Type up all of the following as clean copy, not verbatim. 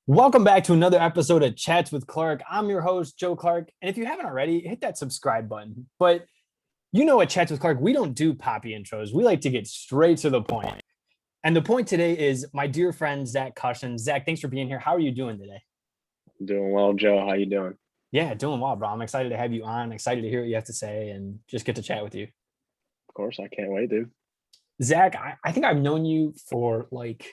Welcome back to another episode of Chats with Clark. I'm your host, Joe Clark. And if you haven't already, hit that subscribe button. But you know, at Chats with Clark, we don't do poppy intros. We like to get straight to the point. And the point today is my dear friend, Zach Kasian. Zach, thanks for being here. How are you doing today? Doing well, Joe. How you doing? Yeah, doing well, bro. I'm excited to have you on, excited to hear what you have to say and just get to chat with you. Of course, I can't wait, dude. Zach, I think I've known you for like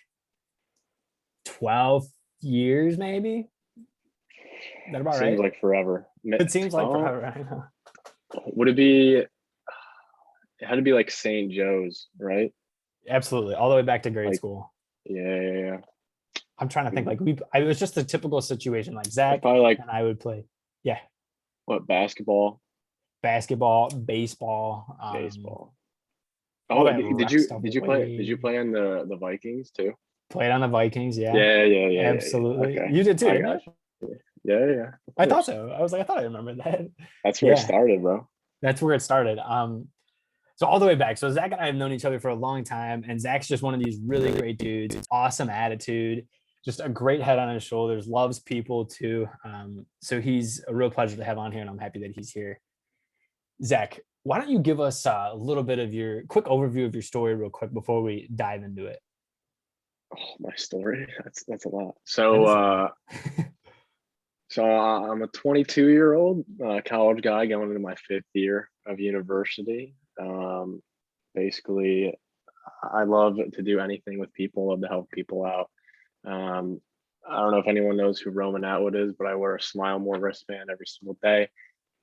12 years, maybe. Is that about Seems right? like forever. It seems like 12? forever. I know. Would it be? It had to be like St. Joe's, right? Absolutely. All the way back to grade Like, school. yeah. I'm trying to think like it was just a typical situation like Zach Probably like and I would play. Yeah. what, basketball, Basketball, baseball, baseball. all Oh, that did rec you stuff did you play? Did you way play on the Vikings too? played on the Vikings. Yeah. Yeah. Absolutely. Okay, You did too, I didn't got you? you. Yeah. Of I thought course, so. I thought I remembered that. that's where it Yeah. started, bro. That's where it started. So all the way back. So Zach and I have known each other for a long time, and Zach's just one of these really great dudes. Awesome attitude, just a great head on his shoulders. Loves people too. So he's a real pleasure to have on here, and I'm happy that he's here. Zach, why don't you give us a little bit of your quick overview of your story, real quick, before we dive into it? Oh, my story. That's a lot. That So, is a lot. I'm a 22-year-old college guy going into my fifth year of university. Basically, I love to do anything with people, love to help people out. Um, I don't know if anyone knows who Roman Atwood is, but I wear a Smile More wristband every single day.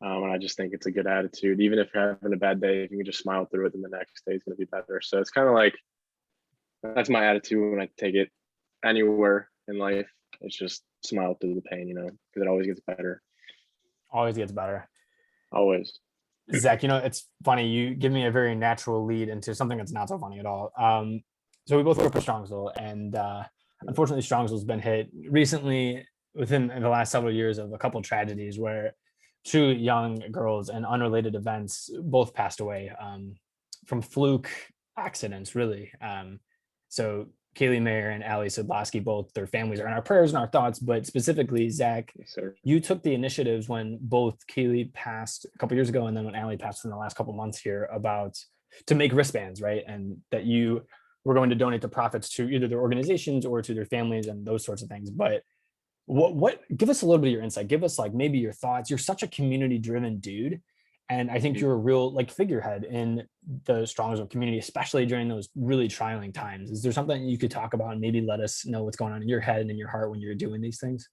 And I just think it's a good attitude. Even if you're having a bad day, if you can just smile through it, then the next day is going to be better. So it's kind of like that's my attitude when I take it anywhere in life. It's just smile through the pain, because it always gets better. Always gets better. Always. Zach, it's funny. You give me a very natural lead into something that's not so funny at all. So we both work for Strongsville, and unfortunately, Strongsville's been hit recently within the last several years of a couple of tragedies where two young girls and unrelated events both passed away from fluke accidents, really. So Kaylee Mayer and Ali Sidlowski, both their families are in our prayers and our thoughts, but specifically, Zach, Yes, sir. you took the initiatives when both Kaylee passed a couple years ago and then when Ali passed in the last couple months here about to make wristbands, right? And that you were going to donate the profits to either their organizations or to their families and those sorts of things. But what give us a little bit of your insight. Give us like maybe your thoughts. You're such a community driven dude. And I think Mhm. you're a real like figurehead in the Strongsville community, especially during those really trying times. Is there something you could talk about and maybe let us know what's going on in your head and in your heart when you're doing these things?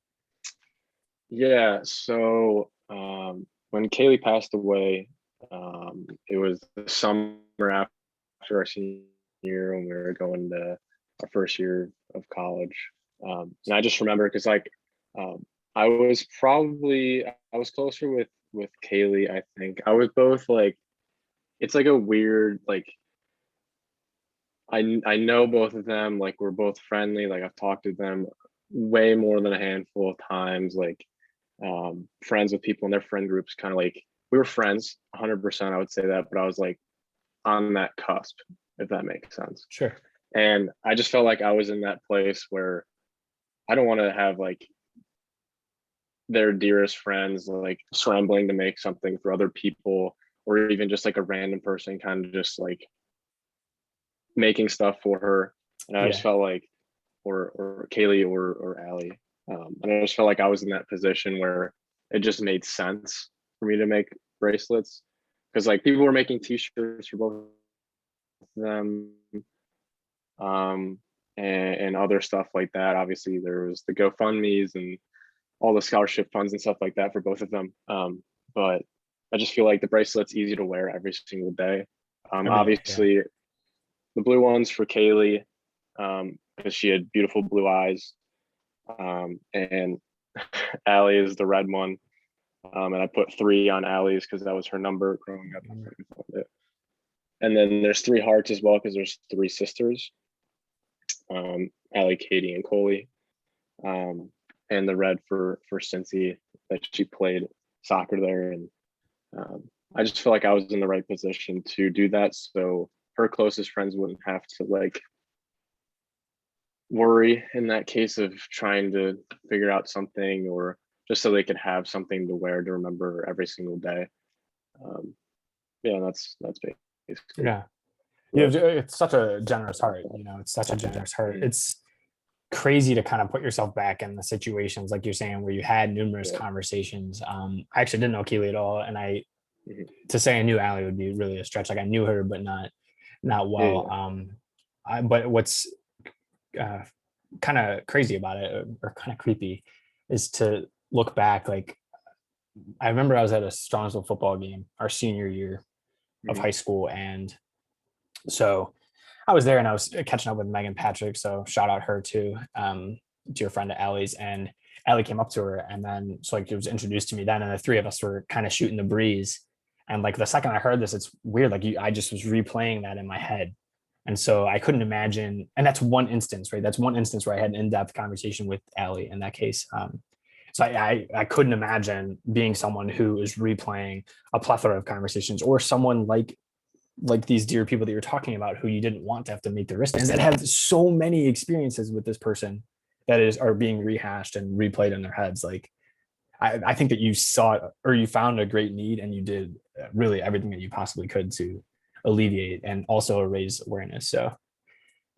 Yeah. So when Kaylee passed away, it was the summer after our senior year when we were going to our first year of college. And I just remember because um, I was closer with Kaylee. I think I was both like it's like a weird like I know both of them, like we're both friendly, like I've talked to them way more than a handful of times, like friends with people in their friend groups, kind of like we were friends 100%, I would say that, but I was like on that cusp, if that makes sense. Sure. And I just felt like I was in that place where I don't want to have like their dearest friends like scrambling to make something for other people, or even just like a random person kind of just like making stuff for her. And I just Yeah. felt like, or Kaylee or Allie, and I just felt like I was in that position where it just made sense for me to make bracelets because like people were making T-shirts for both of them, and other stuff like that. Obviously, there was the GoFundmes and all the scholarship funds and stuff like that for both of them. But I just feel like the bracelet's easy to wear every single day. Every day. Yeah. Obviously, the blue ones for Kaylee because she had beautiful blue eyes, and Allie is the red one. And I put 3 on Allie's because that was her number growing up. And then there's 3 hearts as well because there's 3 sisters, Allie, Katie, and Coley. And the red for Cincy that she played soccer there, and I just feel like I was in the right position to do that, so her closest friends wouldn't have to like worry in that case of trying to figure out something, or just so they could have something to wear to remember every single day. Um, yeah, that's basically Yeah. what. It's such a generous heart, it's such a generous heart. Mhm. It's crazy to kind of put yourself back in the situations like you're saying where you had numerous Yeah. conversations. I actually didn't know Keely at all, and Mhm. to say I knew Allie would be really a stretch. Like I knew her, but not Yeah, well. yeah, But what's uh, kind of crazy about it, or kind of creepy, is to look back. Like I remember I was at a Strongsville football game our senior year of mhm. high school, and so I was there and I was catching up with Megan Patrick. So shout out her too, dear friend of Allie's. And Allie came up to her, and then so like it was introduced to me then, and the three of us were kind of shooting the breeze. And like the second I heard this, it's weird. Like I just was replaying that in my head. And so I couldn't imagine, and that's one instance, right? That's one instance where I had an in-depth conversation with Allie in that case. So I couldn't imagine being someone who is replaying a plethora of conversations, or someone like these dear people that you're talking about who you didn't want to have to make the wristbands, that have so many experiences with this person that are being rehashed and replayed in their heads. Like I think that you saw it, or you found a great need, and you did really everything that you possibly could to alleviate and also raise awareness. So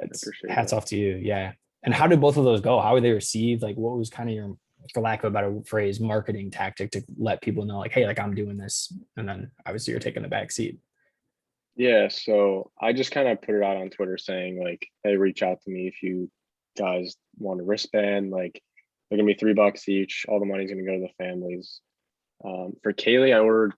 I it's appreciate hats that. off to you. Yeah. And how did both of those go? How were they received? Like what was kind of your, for lack of a better phrase, marketing tactic to let people know like, hey, like I'm doing this, and then obviously you're taking the back seat. Yeah, so I just kind of put it out on Twitter saying like, hey, reach out to me if you guys want a wristband. Like, they're gonna be $3 each. All the money's gonna go to the families. For Kaylee, I ordered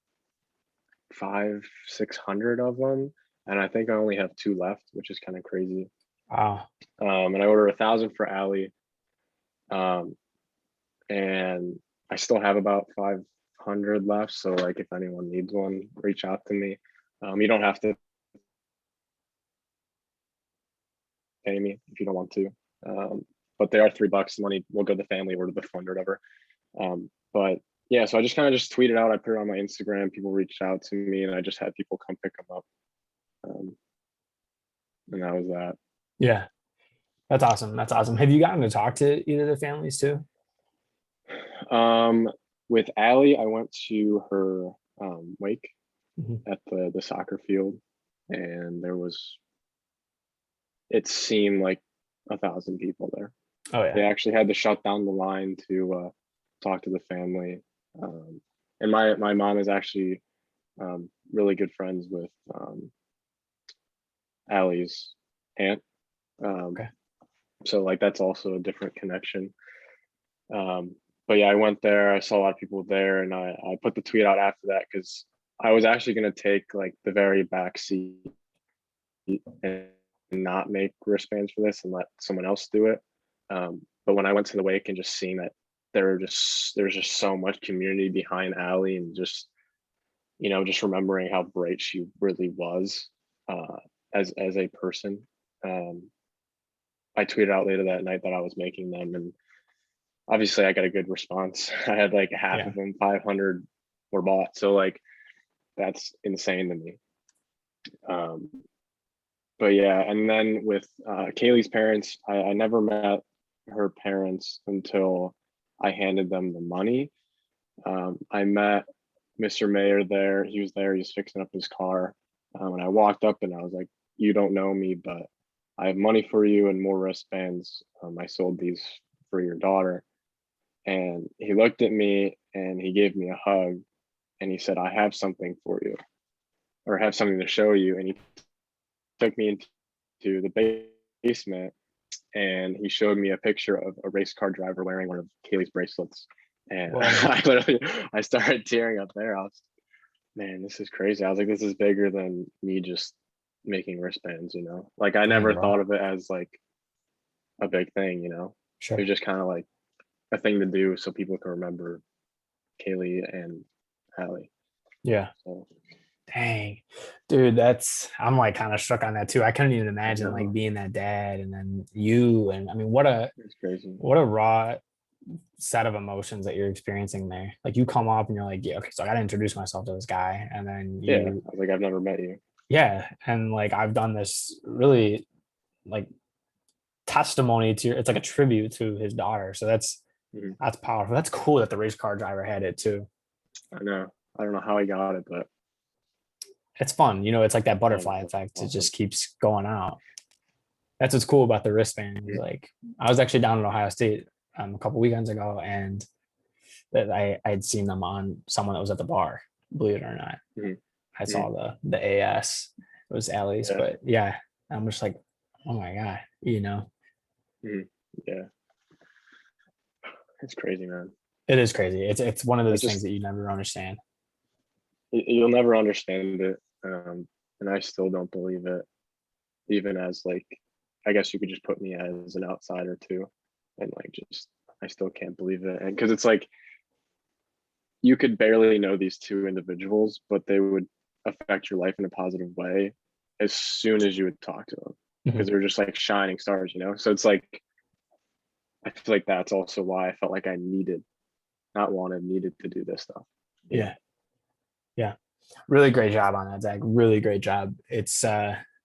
600 of them, and I think I only have two left, which is kind of crazy. Wow. And I ordered 1,000 for Allie, um, and I still have about 500 left. So like, if anyone needs one, reach out to me. You don't have to pay me if you don't want to. But they are $3. The money will go to the family or to the fund or whatever. But yeah, so I just kind of just tweeted out. I put it on my Instagram. People reached out to me, and I just had people come pick them up. Um, and that was that. Yeah. That's awesome. That's awesome. Have you gotten to talk to either of the families too? Um, with Allie, I went to her wake Mhm. at the soccer field, and it seemed like 1,000 people there. Oh They yeah. actually had to shut down the line to talk to the family. And my mom is actually really good friends with Allie's aunt. Um, Okay. so like that's also a different connection. But yeah, I went there. I saw a lot of people there, and I put the tweet out after that because I was actually going to take like the very back seat and not make wristbands for this and let someone else do it. But when I went to the wake and just seeing that there's just so much community behind Allie, and just remembering how bright she really was uh, as a person. Um, I tweeted out later that night that I was making them, and obviously I got a good response. I had like half Yeah. of them, 500 were bought. So like that's insane to me. Um, but yeah, and then with Kaylee's parents, I never met her parents until I handed them the money. I met Mr. Mayor there. He was there. He was fixing up his car. And I walked up and I was like, "You don't know me, but I have money for you and more wristbands. I sold these for your daughter." And he looked at me and he gave me a hug and he said, "I have something for you, or have something to show you." And he took me into the basement and he showed me a picture of a race car driver wearing one of Kaylee's bracelets. And Whoa. I started tearing up there. I was, man, this is crazy. I was like, this is bigger than me just making wristbands. Like I Dang, never bro. thought of it as like a big thing. It Sure. was just kind of like a thing to do so people can remember Kaylee and Hallie. Yeah. So Dang. Dude, I'm like kind of struck on that too. I couldn't even I imagine like know being that dad, and then you, and I mean it's crazy. what a raw set of emotions that you're experiencing there. Like you come up and you're like, yeah, okay, so I gotta introduce myself to this guy. And then Yeah, I was like, I've never met you. yeah, and like I've done this really like testimony to, it's like a tribute to his daughter. So Mhm. that's powerful. That's cool that the race car driver had it too. I know. I don't know how he got it, but It's fun. It's like that yeah, butterfly that's effect. It awesome. just keeps going out. That's what's cool about the wristband. Is Mhm. like, I was actually down in Ohio State a couple weekends ago, and that I had seen them on someone that was at the bar. Believe it or not, Mhm. I Mhm. saw the AS. It was Allie's, Yeah. but yeah, I'm just like, oh my god. Mhm. Yeah. It's crazy, man. It is crazy. It's one of I those things just that you never understand. you'll never understand it, and I still don't believe it. Even as like, I guess you could just put me as an outsider too, and like just I still can't believe it, and because it's like you could barely know these two individuals, but they would affect your life in a positive way as soon as you would talk to them because Mhm. they're just like shining stars, So it's like I feel like that's also why I felt like I needed to do this stuff. You know. Yeah, yeah. Really great job on that, Zach. Really great job. It's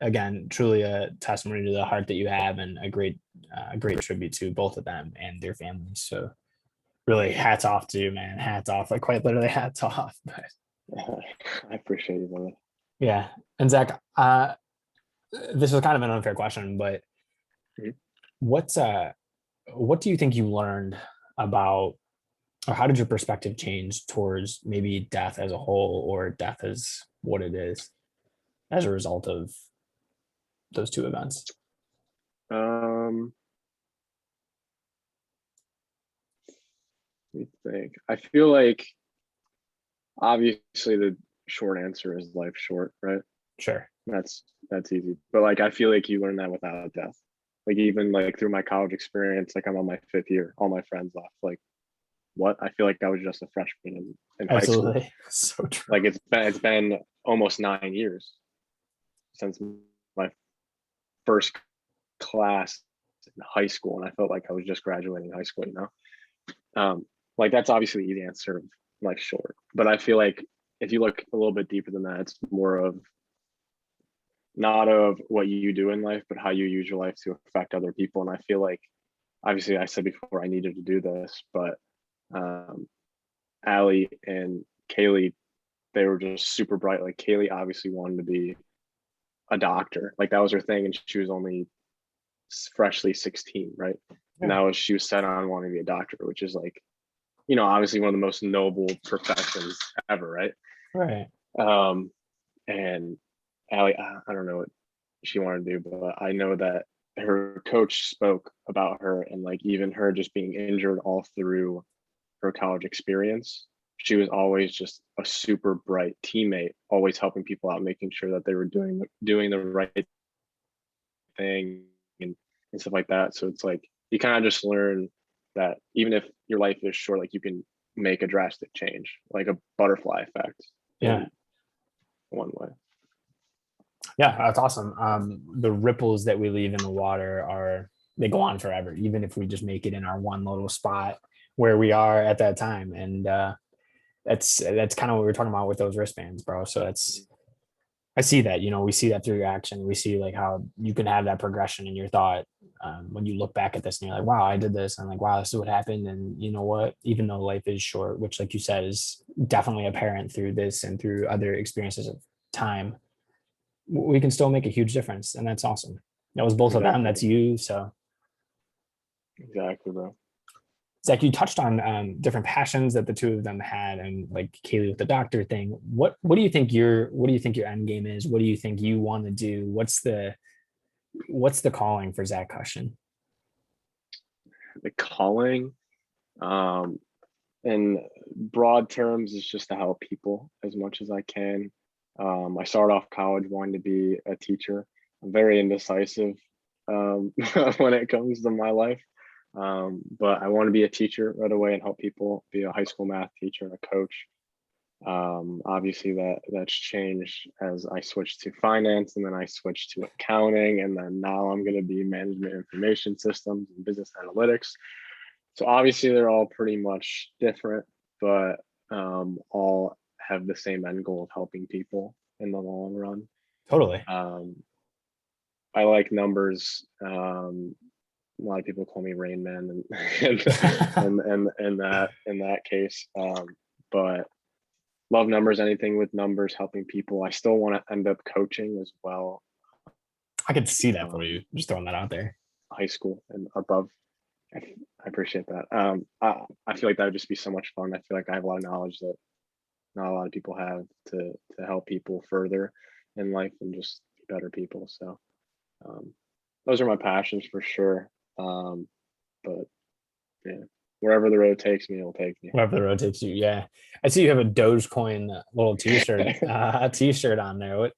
again truly a testimony to the heart that you have, and a great tribute to both of them and their families. So really, hats off to you, man. Hats off. Like quite literally, hats off. But I appreciate you, brother. yeah, and Zach, this was kind of an unfair question, but Mhm. what's what do you think you learned about, or how did your perspective change towards maybe death as a whole, or death as what it is as a result of those two events? Um, Let me think. I feel like obviously the short answer is life short, right? Sure. That's easy. But like I feel like you learn that without death. Like even like through my college experience, like I'm on my 5th year, all my friends left. Like what? I feel like I was just a freshman in high school. Absolutely. So true. Like it's been almost 9 years since my first class in high school, and I felt like I was just graduating high school. Like that's obviously the easy answer of life short. But I feel like if you look a little bit deeper than that, it's more of not of what you do in life, but how you use your life to affect other people. And I feel like obviously I said before I needed to do this, but um Allie and Kaylee, they were just super bright. Like Kaylee obviously wanted to be a doctor. Like that was her thing, and she was only freshly 16, right? And Yeah. she was set on wanting to be a doctor, which is like, obviously one of the most noble professions ever, right? Right. Um, and Allie, I don't know what she wanted to do, but I know that her coach spoke about her, and like even her just being injured all through her college experience. She was always just a super bright teammate, always helping people out, making sure that they were doing the right thing and stuff like that. So it's like you kind of just learn that even if your life is short, like you can make a drastic change, like a butterfly effect Yeah. in one way. Yeah. That's awesome. The ripples that we leave in the water they go on forever, even if we just make it in our one little spot where we are at that time. And that's kind of what we were talking about with those wristbands, bro. So I see that, we see that through your action. We see like how you can have that progression in your thought when you look back at this and you're like, wow, I did this. And like, wow, this is what happened. And you know what? Even though life is short, which, like you said, is definitely apparent through this and through other experiences of time, we can still make a huge difference. And that's awesome. That was both of them. Exactly, That's bro. you. So, Exactly, bro. Zach, you touched on different passions that the two of them had, and like Kaylee with the doctor thing. What do you think your end game is? What do you think you want to do? What's the calling for Zach Cushion? The calling, um, in broad terms, is just to help people as much as I can. I started off college wanting to be a teacher. I'm very indecisive when it comes to my life. But I want to be a teacher right away and help people, be a high school math teacher and a coach. Obviously that's changed as I switched to finance, and then I switched to accounting, and then now I'm going to be management information systems and business analytics. So obviously they're all pretty much different, but all have the same end goal of helping people in the long run. Totally. Um, I like numbers. lot of people call me Rain Man in that case. But love numbers, anything with numbers, helping people. I still want to end up coaching as well. I could see that for you. Just throwing that out there. High school and above. I appreciate that. I feel like that would just be so much fun. I feel like I have a lot of knowledge that not a lot of people have to help people further in life and just be better people. So those are my passions for sure. But yeah, wherever the road takes me, it'll take me. Wherever the road takes you. Yeah. I see you have a Dogecoin little t-shirt on there.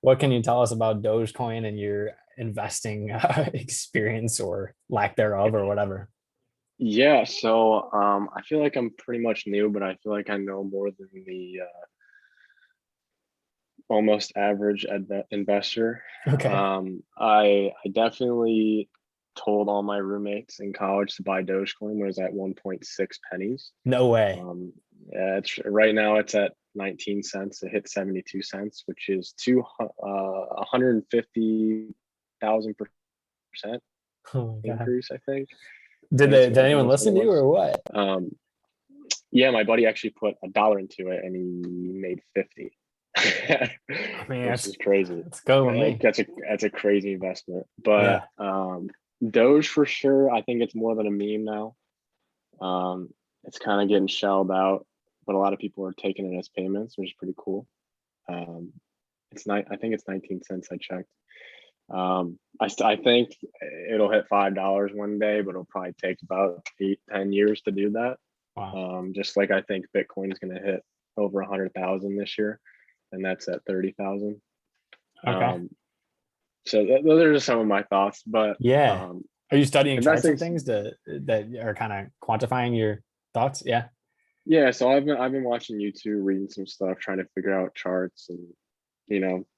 What can you tell us about Dogecoin and your investing experience or lack thereof or whatever? Yeah, so I feel like I'm pretty much new, but I feel like I know more than the almost average investor. Okay. I definitely told all my roommates in college to buy Dogecoin when it was at 1.6 pennies. No way. Yeah, it's right now it's at 19 cents. It hit 72 cents, which is 150,000% Oh my God. increase, I think. Did I think anyone that's what listen it to you was. or what? Yeah, my buddy actually put $1 into it and he made 50, I mean, which is crazy. that's good with me. That's a crazy investment. But Yeah. Doge for sure. I think it's more than a meme now. It's kind of getting shelled out, but a lot of people are taking it as payments, which is pretty cool. I think it's 19 cents. I checked. I think it'll hit $5 one day, but it'll probably take about 8-10 years to do that. Wow. Just like I think Bitcoin is going to hit over 100,000 this year, and that's at 30,000. Okay. So those are just some of my thoughts. But Yeah. Are you studying charts investing, and things that are kind of quantifying your thoughts? Yeah. yeah. So I've been watching YouTube, reading some stuff, trying to figure out charts, and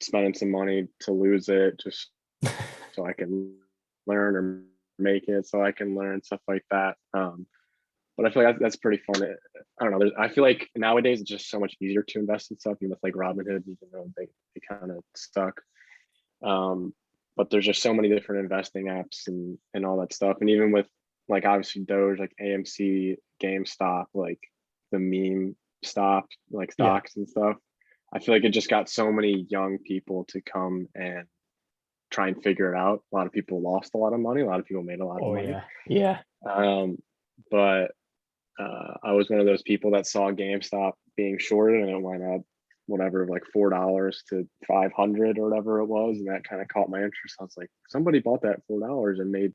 spending some money to lose it just so I can learn, or make it so I can learn stuff like that. But I feel like that's pretty fun. I don't know. I feel like nowadays it's just so much easier to invest in stuff, even with like Robinhood, even though they kind of suck. But there's just so many different investing apps and all that stuff. And even with like obviously Doge, like AMC, GameStop, like the meme stock, like Yeah. stocks and stuff. I feel like it just got so many young people to come and try and figure it out. A lot of people lost a lot of money. A lot of people made a lot of Oh money. yeah. Yeah. But I was one of those people that saw GameStop being shorted and it went up whatever, like $4 to 500 or whatever it was. And that kind of caught my interest. I was like, somebody bought that $4 and made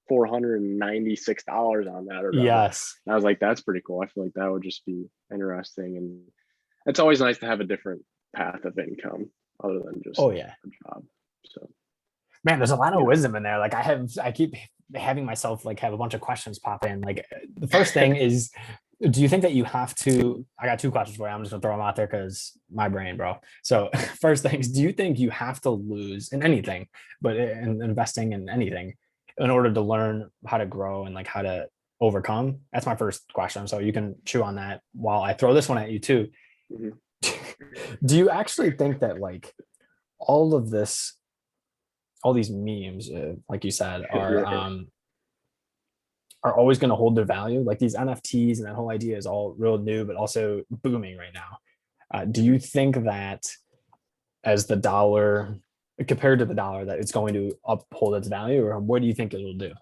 $496 on that or whatever. Yes. And I was like, that's pretty cool. I feel like that would just be interesting. And it's always nice to have a different path of income other than just Oh yeah. a job. So Man, there's a lot of yeah. wisdom in there. Like I keep having myself like have a bunch of questions pop in. Like the first thing is, do you think that you have to? I got two questions for you. I'm just gonna throw them out there because my brain, bro. So first things, do you think you have to lose in anything, but in investing in anything, in order to learn how to grow and like how to overcome? That's my first question. So you can chew on that while I throw this one at you too. Mm-hmm. Do you actually think that like all of this, all these memes, like you said, are always going to hold their value? Like these NFTs and that whole idea is all real new, but also booming right now. Do you think that as the dollar compared to the dollar, that it's going to uphold its value, or what do you think it will do?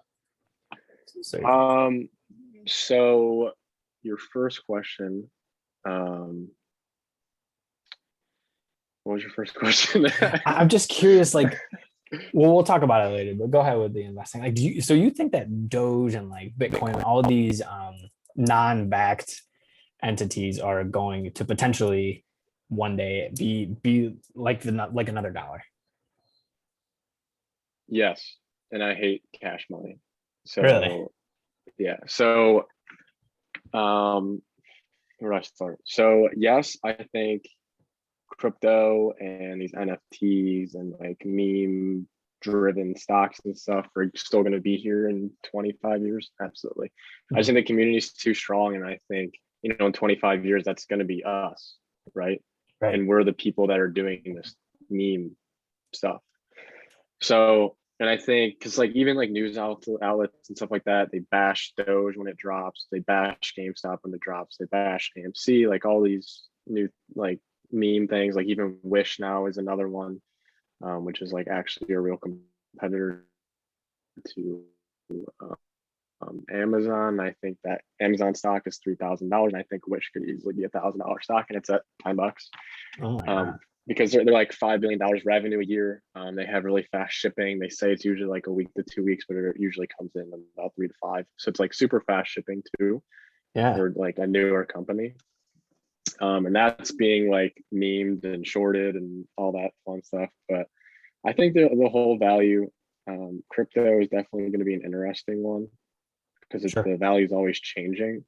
So your first question, what was your first question? I'm just curious, like, well, we'll talk about it later, but go ahead with the investing. Like, so you think that Doge and like Bitcoin, all these non-backed entities are going to potentially one day be like like another dollar? Yes, and I hate cash money. So Really? yeah. So where do I start? So yes, I think crypto and these NFTs and like meme driven stocks and stuff are still going to be here in 25 years. Absolutely. I just think the community is too strong. And I think, in 25 years, that's going to be us. Right. Right. And we're the people that are doing this meme stuff. So And I think because like even like news outlets and stuff like that, they bash Doge when it drops, they bash GameStop when it drops, they bash AMC, like all these new like meme things. Like even Wish now is another one, which is like actually a real competitor to Amazon. I think that Amazon stock is $3,000, and I think Wish could easily be $1,000 stock, and it's at $10. Oh my God. Because they're like $5 billion revenue a year. They have really fast shipping. They say it's usually like a week to 2 weeks, but it usually comes in about 3 to 5. So it's like super fast shipping too Yeah. for like a newer company. And that's being like memed and shorted and all that fun stuff. But I think the whole value, crypto is definitely going to be an interesting one because Sure. the value is always changing.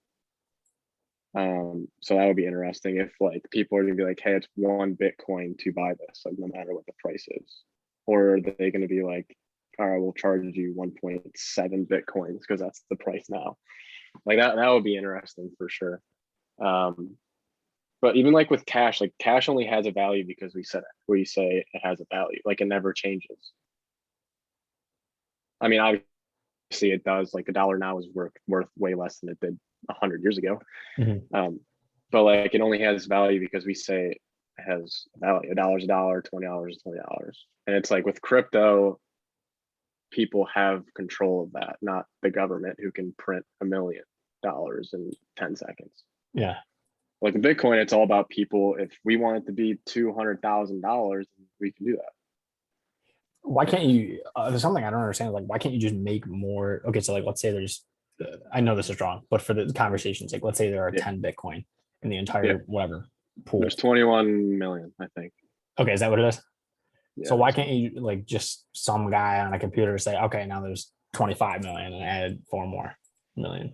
So that would be interesting if like people are gonna be like, hey, it's 1 Bitcoin to buy this, like no matter what the price is. Or are they gonna be like, all right, we'll charge you 1.7 Bitcoins because that's the price now. Like that would be interesting for sure. But even like with cash, like cash only has a value because we say it has a value. Like it never changes. I mean, obviously it does. Like a dollar now is worth way less than it did 100 years ago. Mhm. But like it only has value because we say it has value. $1 a dollar, $20 is $20. And it's like with crypto, people have control of that, not the government who can print $1 million in 10 seconds. Yeah. Like in Bitcoin, it's all about people. If we want it to be $200,000, we can do that. Why can't you? There's something I don't understand. Like, why can't you just make more? Okay, so like, let's say there's. I know this is wrong, but for the conversation's sake, let's say there are Yeah. 10 Bitcoin in the Yeah. entire whatever pool. There's 21 million, I think. Okay, is that what it is? Yeah, So why can't you like just some guy on a computer say, okay, now there's 25 million and add 4 more million?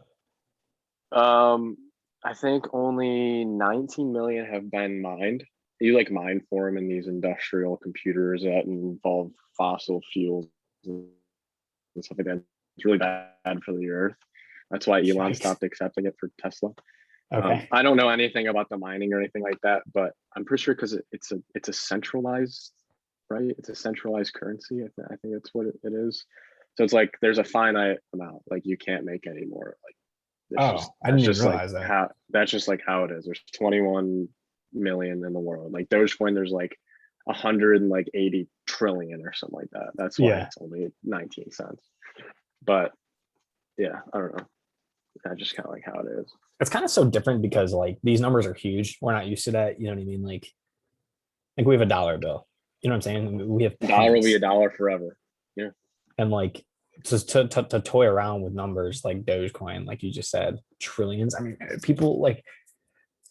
I think only 19 million have been mined. You like mine for them in these industrial computers that involve fossil fuels and stuff like that. It's really bad for the earth. That's why Elon Yikes. stopped accepting it for Tesla. Okay. I don't know anything about the mining or anything like that, but I'm pretty sure because it's a centralized, right? It's a centralized currency. I think that's what it is. So it's like there's a finite amount. Like you can't make any more. Like Oh, I didn't even like realize that. how that's just like how it is. There's 21 million in the world. Like Dogecoin, there's like 180 trillion or something like that. That's why Yeah. it's only 19 cents. But yeah, I don't know. That's just kind of like how it is. It's kind of so different because like these numbers are huge. We're not used to that. You know what I mean? Like we have a dollar bill. You know what I'm saying? We have Dollar will be pennies. a dollar forever. Yeah. And like just to toy around with numbers like Dogecoin, like you just said, trillions. I mean, people like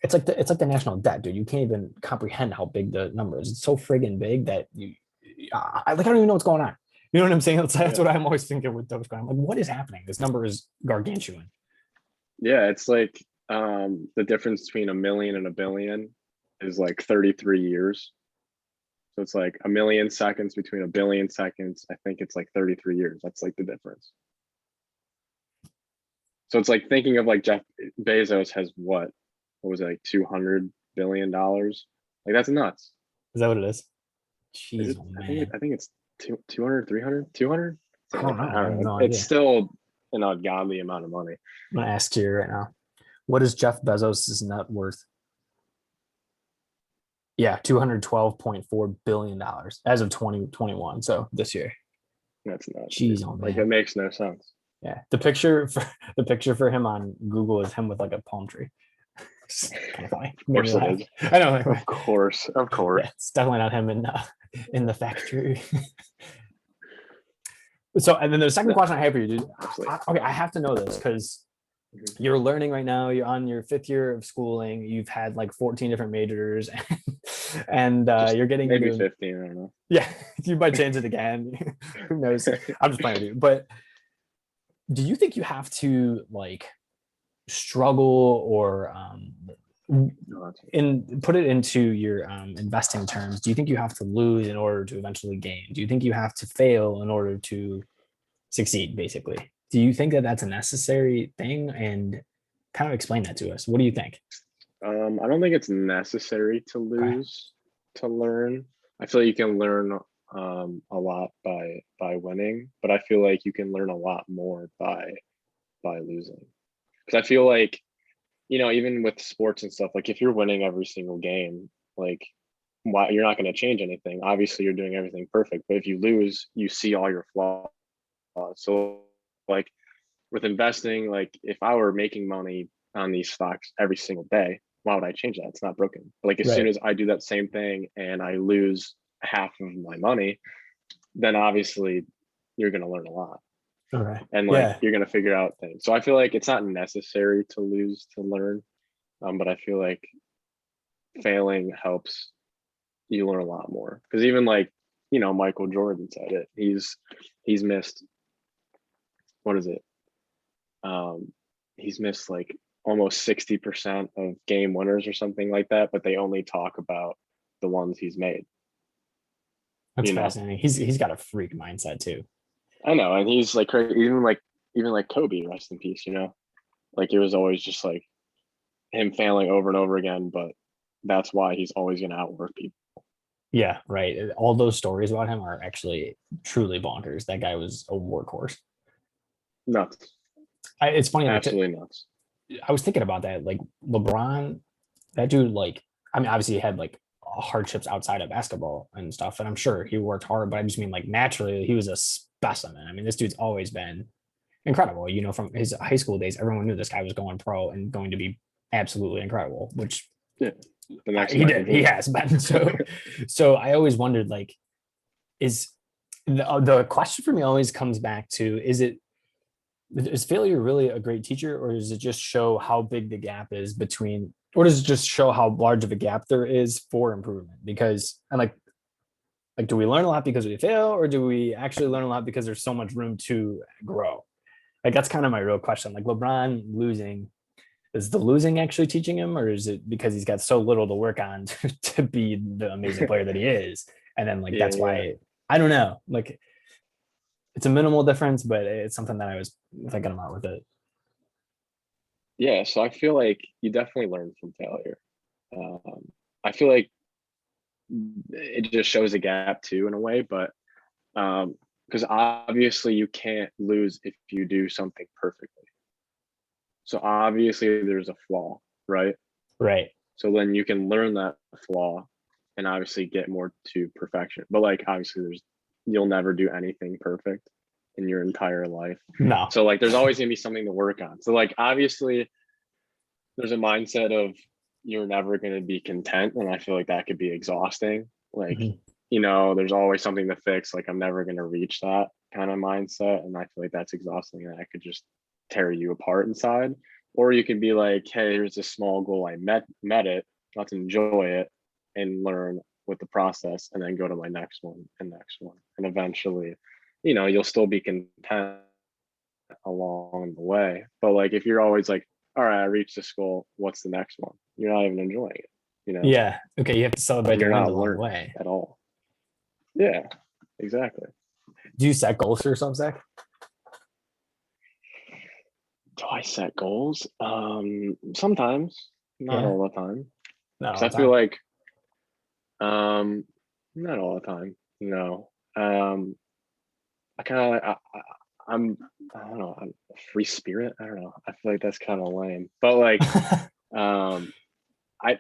it's like the national debt, dude. You can't even comprehend how big the number is. It's so friggin' big that I don't even know what's going on. You know what I'm saying? That's what I'm always thinking with Dogecoin. I'm like, what is happening? This number is gargantuan. Yeah, it's like the difference between a million and a billion is like 33 years. So it's like a million seconds between a billion seconds. I think it's like 33 years. That's like the difference. So it's like thinking of like Jeff Bezos has what was it, like $200 billion? Like that's nuts. Is that what it is? Is Jeez, it? oh man. I think it's 200, 300, 200. I Something don't like know. that. I I have don't know. no It's idea. still an ungodly amount of money. I'm gonna ask you right now. What is Jeff Bezos' net worth? Yeah, $212.4 billion as of 2021. So this year. That's nuts, dude. Jeez, oh Like it man. makes no sense. Yeah. The picture for him on Google is him with like a palm tree. It's kind of funny. Of Made me course it laugh. is. I know. Like, Of course. Of course. yeah, it's definitely not him in the factory. So, and then the second No, question I have for you, dude. absolutely. Okay, I have to know this because you're learning right now. You're on your 5th year of schooling. You've had like 14 different majors, and you're getting maybe into 15. I don't know. yeah. You might change it again. Who knows? I'm just playing with you. But do you think you have to like struggle or put it into your investing terms? Do you think you have to lose in order to eventually gain? Do you think you have to fail in order to succeed? Basically, do you think that that's a necessary thing? And kind of explain that to us. What do you think? I don't think it's necessary to Okay. lose to learn. I feel like you can learn a lot by winning, but I feel like you can learn a lot more by losing. Because I feel like, even with sports and stuff, like if you're winning every single game, like why you're not going to change anything. Obviously, you're doing everything perfect, but if you lose, you see all your flaws. So, like with investing, like if I were making money on these stocks every single day, why would I change that? It's not broken. But like as soon Right. as I do that same thing and I lose half of my money, then obviously you're going to learn a lot, Okay. and like Yeah. you're going to figure out things. So I feel like it's not necessary to lose to learn, but I feel like failing helps you learn a lot more, because even like Michael Jordan said it. He's missed, what is it? Um, he's missed like almost 60% of game winners or something like that, but they only talk about the ones he's made. That's You know, fascinating. He's got a freak mindset too. I know, and he's like crazy. Even like Kobe, rest in peace. Like it was always just like him failing over and over again, but that's why he's always going to outwork people. Yeah, right. All those stories about him are actually truly bonkers. That guy was a workhorse. Nuts, It's funny, like absolutely nuts. I was thinking about that. Like LeBron, that dude, like, I mean, obviously he had like hardships outside of basketball and stuff, and I'm sure he worked hard, but I just mean like naturally he was a specimen. I mean, this dude's always been incredible. From his high school days, everyone knew this guy was going pro and going to be absolutely incredible, which Yeah, the next he Michael did. He Jordan. has been. So I always wondered, like, is the question for me always comes back to, is failure really a great teacher, or does it just show how big the gap is between, or does it just show how large of a gap there is for improvement? Because, and like do we learn a lot because we fail, or do we actually learn a lot because there's so much room to grow? Like that's kind of my real question. Like LeBron losing, is the losing actually teaching him, or is it because he's got so little to work on to be the amazing player that he is? And then like Yeah, that's yeah, why, I don't know. Like it's a minimal difference, but it's something that I was thinking about with it. yeah. So I feel like you definitely learn from failure. Um, I feel like it just shows a gap too in a way, but because obviously you can't lose if you do something perfectly. So obviously there's a flaw, right? Right. So then you can learn that flaw and obviously get more to perfection. But like obviously you'll never do anything perfect in your entire life. No. So like there's always gonna be something to work on. So like obviously there's a mindset of you're never gonna be content. And I feel like that could be exhausting. Like, Mhm. there's always something to fix. Like I'm never gonna reach that kind of mindset. And I feel like that's exhausting, and that could just tear you apart inside. Or you can be like, hey, here's a small goal. I met it. Let's enjoy it and learn with the process, and then go to my next one and next one. And eventually, you'll still be content along the way. But like if you're always like, all right, I reached this goal, what's the next one? You're not even enjoying it, Yeah. Okay. You have to celebrate the you're wins not along the learning way. at all. Yeah, exactly. Do you set goals for yourself, Zach? Do I set goals? Sometimes, not Yeah. all the time. Not Because all I the feel time. like, not all the time. No. I kind of, I'm, I don't know, I'm a free spirit. I don't know. I feel like that's kind of lame. But like, um,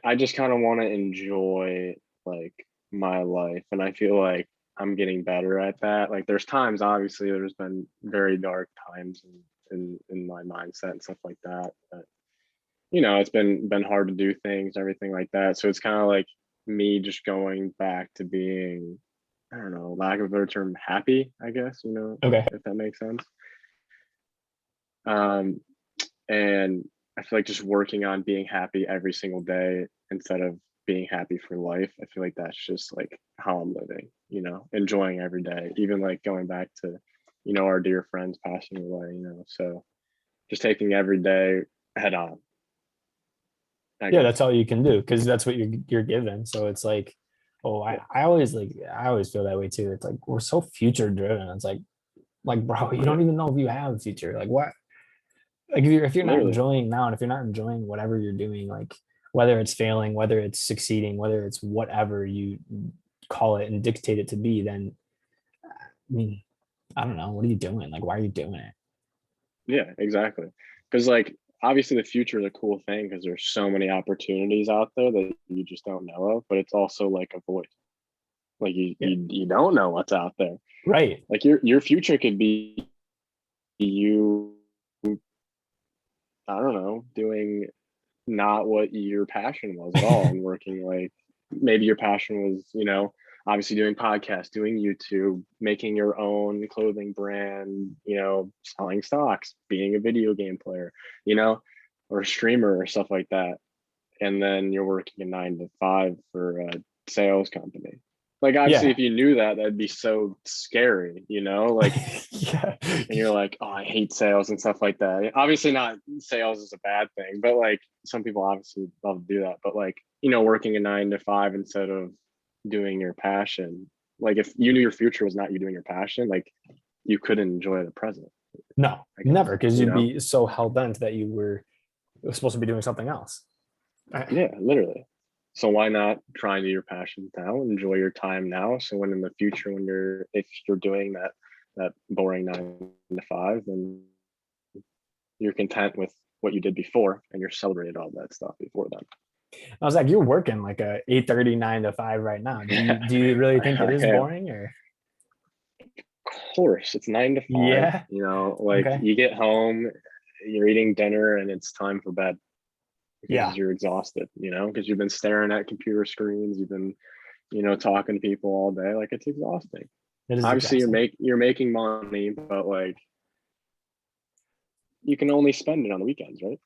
I just kind of want to enjoy like my life, and I feel like I'm getting better at that. Like there's times, obviously there's been very dark times in my mindset and stuff like that, but it's been hard to do things, everything like that. So it's kind of like me just going back to being, I don't know, lack of a better term, happy, I guess, Okay. if that makes sense. um and I feel like just working on being happy every single day instead of being happy for life. I feel like that's just like how I'm living, enjoying every day, even like going back to, our dear friends passing away, so just taking every day head on, I Yeah, guess. that's all you can do because that's what you're given. So it's like, oh, Yeah, I always feel that way too. It's like we're so future driven. It's like bro, you yeah, don't even know if you have a future. Like what? Like if you're not literally. enjoying now, and if you're not enjoying whatever you're doing, like whether it's failing, whether it's succeeding, whether it's whatever you call it and dictate it to be, then mean, I don't know. What are you doing? Like, why are you doing it? Yeah, exactly. Because like obviously the future is a cool thing because there's so many opportunities out there that you just don't know of, but it's also like a void. Like Yeah. you don't know what's out there. Right. Like your future could be you, I don't know, doing not what your passion was at all and working like maybe your passion was, obviously doing podcasts, doing YouTube, making your own clothing brand, selling stocks, being a video game player, you know, or a streamer or stuff like that. And then you're working a 9 to 5 for a sales company. Like obviously Yeah. if you knew that, that'd be so scary, like, Yeah. and you're like, oh, I hate sales and stuff like that. Obviously, not sales is a bad thing, but like some people obviously love to do that. But like, working a 9 to 5 instead of doing your passion, like if you knew your future was not you doing your passion, like you couldn't enjoy the present, No, I guess, never, because you'd be so hell bent that you were supposed to be doing something else. Yeah, literally. So why not try and do your passion now, enjoy your time now. So when in the future, if you're doing that boring 9 to 5, then you're content with what you did before and you're celebrated all that stuff before then. I was like, you're working like a 8:30, 9 to 5 right now. Do you really think it is Yeah, boring or? of course, it's 9 to 5. Yeah. Like Okay. you get home, you're eating dinner, and it's time for bed Yeah. because you're exhausted. Because you've been staring at computer screens, you've been, talking to people all day. Like it's exhausting. It is Obviously, exhausting. you're making money, but like you can only spend it on the weekends, right?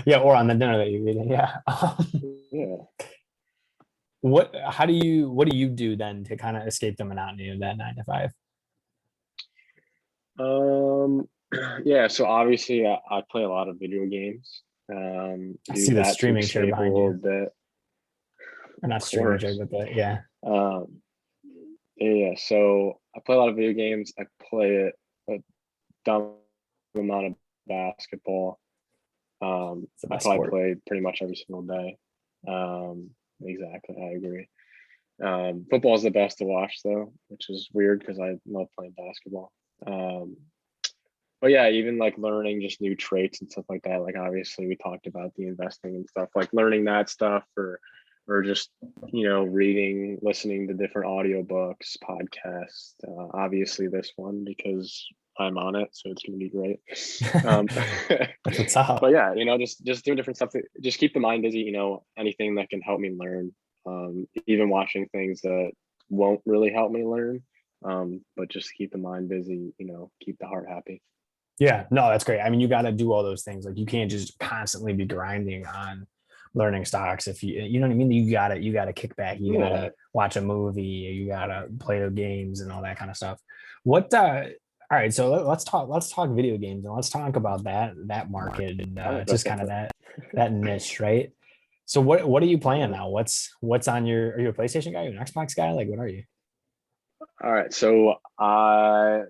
Yeah, or on the dinner that you're eating. Yeah. Yeah. What do you do then to kind of escape the monotony of that 9 to 5? Um. Yeah. So obviously, I play a lot of video games. I see Use the that to streaming chair escape a behind little you. bit. Or not Of streaming chair, course. but yeah. Um. Yeah. So I play a lot of video games. I play a dumb amount of basketball. It's the I best probably sport. play pretty much every single day. Exactly. I agree. Football is the best to watch though, which is weird because I love playing basketball. Um, but yeah, even like learning just new traits and stuff like that. Like obviously we talked about the investing and stuff, like learning that stuff or just reading, listening to different audiobooks, podcasts. Obviously this one because I'm on it, so it's gonna be great. Um, That's what's up. but yeah, just doing different stuff to just keep the mind busy. Anything that can help me learn. Even watching things that won't really help me learn, but just keep the mind busy. Keep the heart happy. Yeah, no, that's great. I mean, you got to do all those things. Like you can't just constantly be grinding on learning stocks. If you know what I mean, you gotta kick back. You Yeah, gotta watch a movie. You gotta play the games and all that kind of stuff. What? All right, so let's talk video games and let's talk about that market and all right, go just for kind of it. that niche, right? So what are you playing Yeah. now? What's on your? Are you a PlayStation guy? Are you an Xbox guy? Like what are you? All right, so I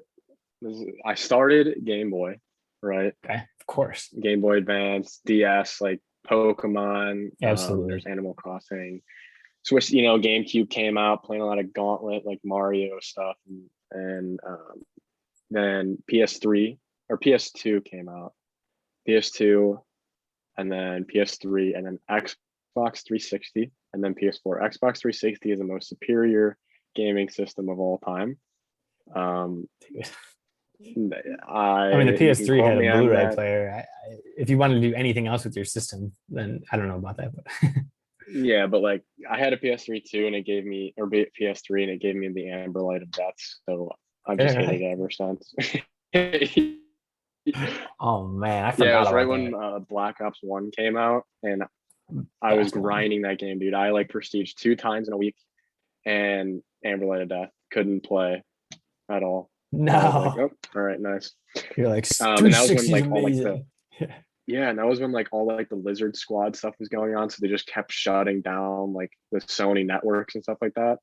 started Game Boy, right? Okay, of course, Game Boy Advance, DS, like Pokemon. There's absolutely. Animal Crossing. Swiss, GameCube came out, playing a lot of Gauntlet, like Mario stuff, and then PS3 or PS2 came out, PS2, and then PS3, and then Xbox 360, and then PS4. Xbox 360 is the most superior gaming system of all time. Um, I mean, the you can PS3 quote had a me on Blu-ray that. player. If you wanted to do anything else with your system, then I don't know about that. But Yeah, but like I had a PS3 too, and it gave me or PS3, and it gave me the Amber Light of Death. So I've just hated it ever since. Oh man, I Yeah, it forgot was right about when that. Black Ops 1 came out, and I was Best one. grinding that game, dude. I like Prestige 2 times in a week, and Amber Light of Death couldn't play at all. And I was like, No, oh, all right, nice. you're like And that was when 360 is like all like the amazing. yeah, and that was when like all like the Lizard Squad stuff was going on. So they just kept shutting down like the Sony networks and stuff like that.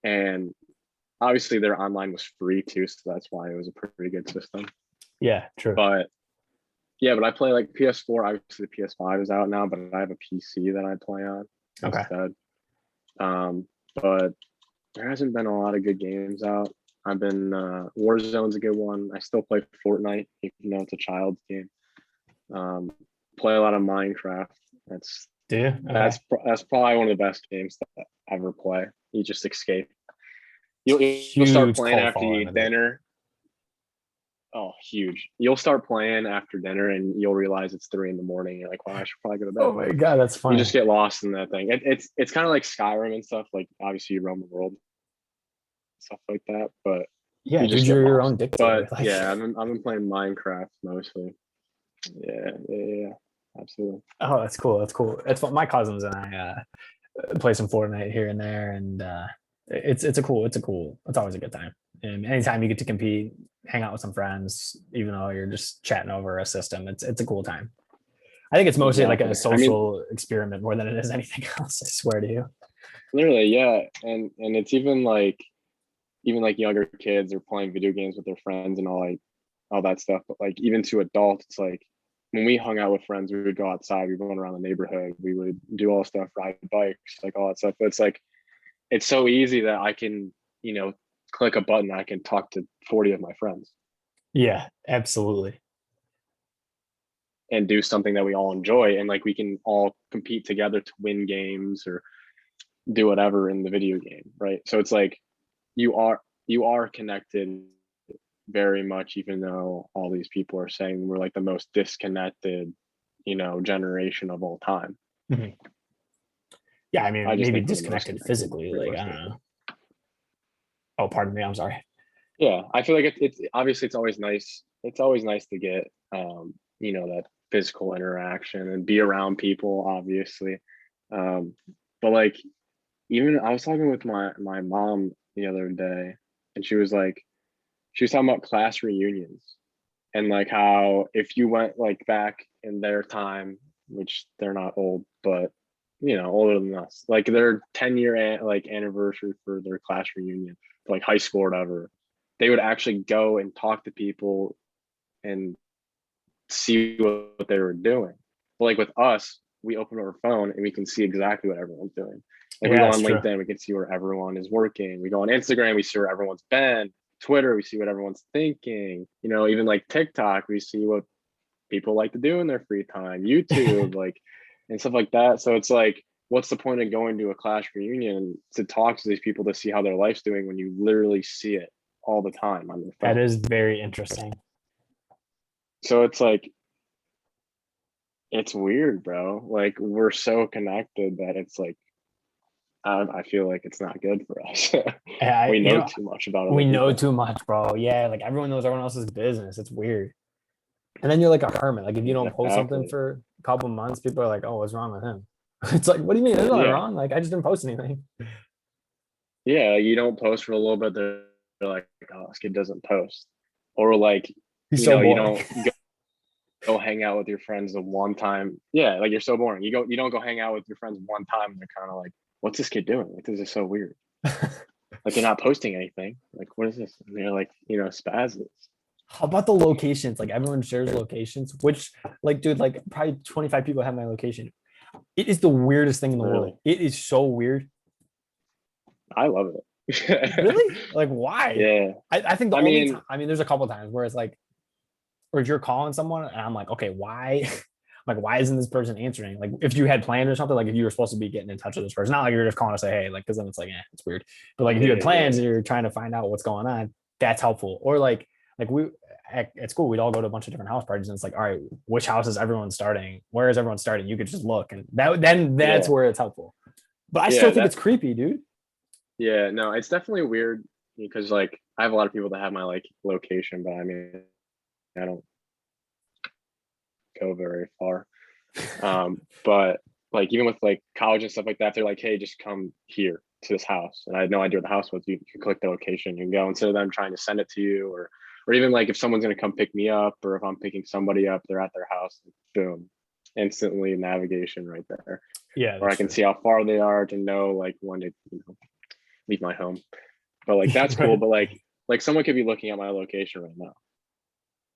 And obviously their online was free too, so that's why it was a pretty good system. Yeah, true. But yeah, but I play like PS4. Obviously the PS5 is out now, but I have a PC that I play on Okay. instead. But there hasn't been a lot of good games out. I've been Warzone's a good one. I still play Fortnite, even though it's a child's game. Play a lot of Minecraft. That's Do you? Okay. that's probably one of the best games that I ever play. You just escape. You'll start Huge playing cult after you following eat of it. dinner. Oh, huge. You'll start playing after dinner and you'll realize it's 3 in the morning. You're like, well, I should probably go to Oh bed. my God, that's You funny. just get lost in that thing. It's kind of like Skyrim and stuff. Like obviously you roam the world, stuff like that, but Yeah, you dude, just get you're your lost. own dictator. But Like, yeah, I've been playing Minecraft mostly. Yeah, absolutely. oh, that's cool. That's cool. It's fun. My cousins and I play some Fortnite here and there, and it's always a good time. And anytime you get to compete, hang out with some friends, even though you're just chatting over a system, it's a cool time. I think it's mostly like a Exactly. I mean, social experiment more than it is anything else. I swear to you. literally, yeah. And it's even like younger kids are playing video games with their friends and all that stuff. But like even to adults, it's like when we hung out with friends, we would go outside, we'd run around the neighborhood, we would do all stuff, ride bikes, like all that stuff. But it's like it's so easy that I can, click a button, I can talk to 40 of my friends Yeah, absolutely. and do something that we all enjoy. And like we can all compete together to win games or do whatever in the video game. Right. So it's like you are connected very much, even though all these people are saying we're like the most disconnected, generation of all time. Mhm. Yeah, I I mean, just maybe think we're the most disconnected connected, physically. Like, I don't realistically. know. Oh, pardon me. I'm sorry. Yeah, I feel like it's obviously it's always nice. It's always nice to get that physical interaction and be around people, obviously. Um, but like even I was talking with my mom the other day, and she was talking about class reunions and like how if you went like back in their time, which they're not old, but older than us, like their 10-year like anniversary for their class reunion, like high school or whatever, they would actually go and talk to people and see what they were doing. But like with us, we open our phone and we can see exactly what everyone's doing. Like we Yeah, go that's on true. LinkedIn, we can see where everyone is working. We go on Instagram, we see where everyone's been. Twitter, we see what everyone's thinking. Even like TikTok, we see what people like to do in their free time. YouTube, like, and stuff like that. So it's like, what's the point of going to a class reunion to talk to these people to see how their life's doing when you literally see it all the time on their That phone? is very interesting. So it's like it's weird, bro. Like we're so connected that it's like I feel like it's not good for us. I, We you know know, too much about other we know people. too much, bro. Yeah, like everyone knows everyone else's business. It's weird. And then you're like a hermit. Like if you don't post something Exactly. for a couple months, people are like, "Oh, what's wrong with him?" It's like, what do you mean? There's nothing Yeah. wrong. Like I just didn't post anything. Yeah. You don't post for a little bit. They're like, oh, this kid doesn't post. Or like, He's so you boring. don't go hang out with your friends the one time. Yeah. Like you're so boring. You don't go hang out with your friends one time and they're kind of like, what's this kid doing? Like, this is so weird. Like they're not posting anything. Like, what is this? And they're like, spazzes. How about the locations? Like everyone shares locations, which like, dude, like probably 25 people have my location. It is the weirdest thing in the world. Really. It is so weird. I love it. Really? Like why? Yeah. I think the I only time, mean, I mean, there's a couple times where it's like, or if you're calling someone and I'm like, okay, why? Like, why isn't this person answering? Like, if you had planned or something, like if you were supposed to be getting in touch with this person, not like you're just calling to say, hey, like, because then it's like, it's weird. But like, if you had plans yeah. and you're trying to find out what's going on, that's helpful. Or like we at school, we'd all go to a bunch of different house parties, and it's like, all right, which house is everyone starting? Where is everyone starting? You could just look, and that's Yeah. where it's helpful. But I still Yeah. think it's creepy, dude. Yeah. No, it's definitely weird because like I have a lot of people that have my like location, but I mean, I don't go very far. But like even with like college and stuff like that, they're like, hey, just come here to this house. And I had no idea what the house was. You can click the location, you can go instead of them trying to send it to you, or even like if someone's gonna come pick me up, or if I'm picking somebody up, they're at their house, boom, instantly navigation right there. Yeah, Or I that's can true. see how far they are to know like when to leave my home. But like that's cool. Right. But like someone could be looking at my location right now.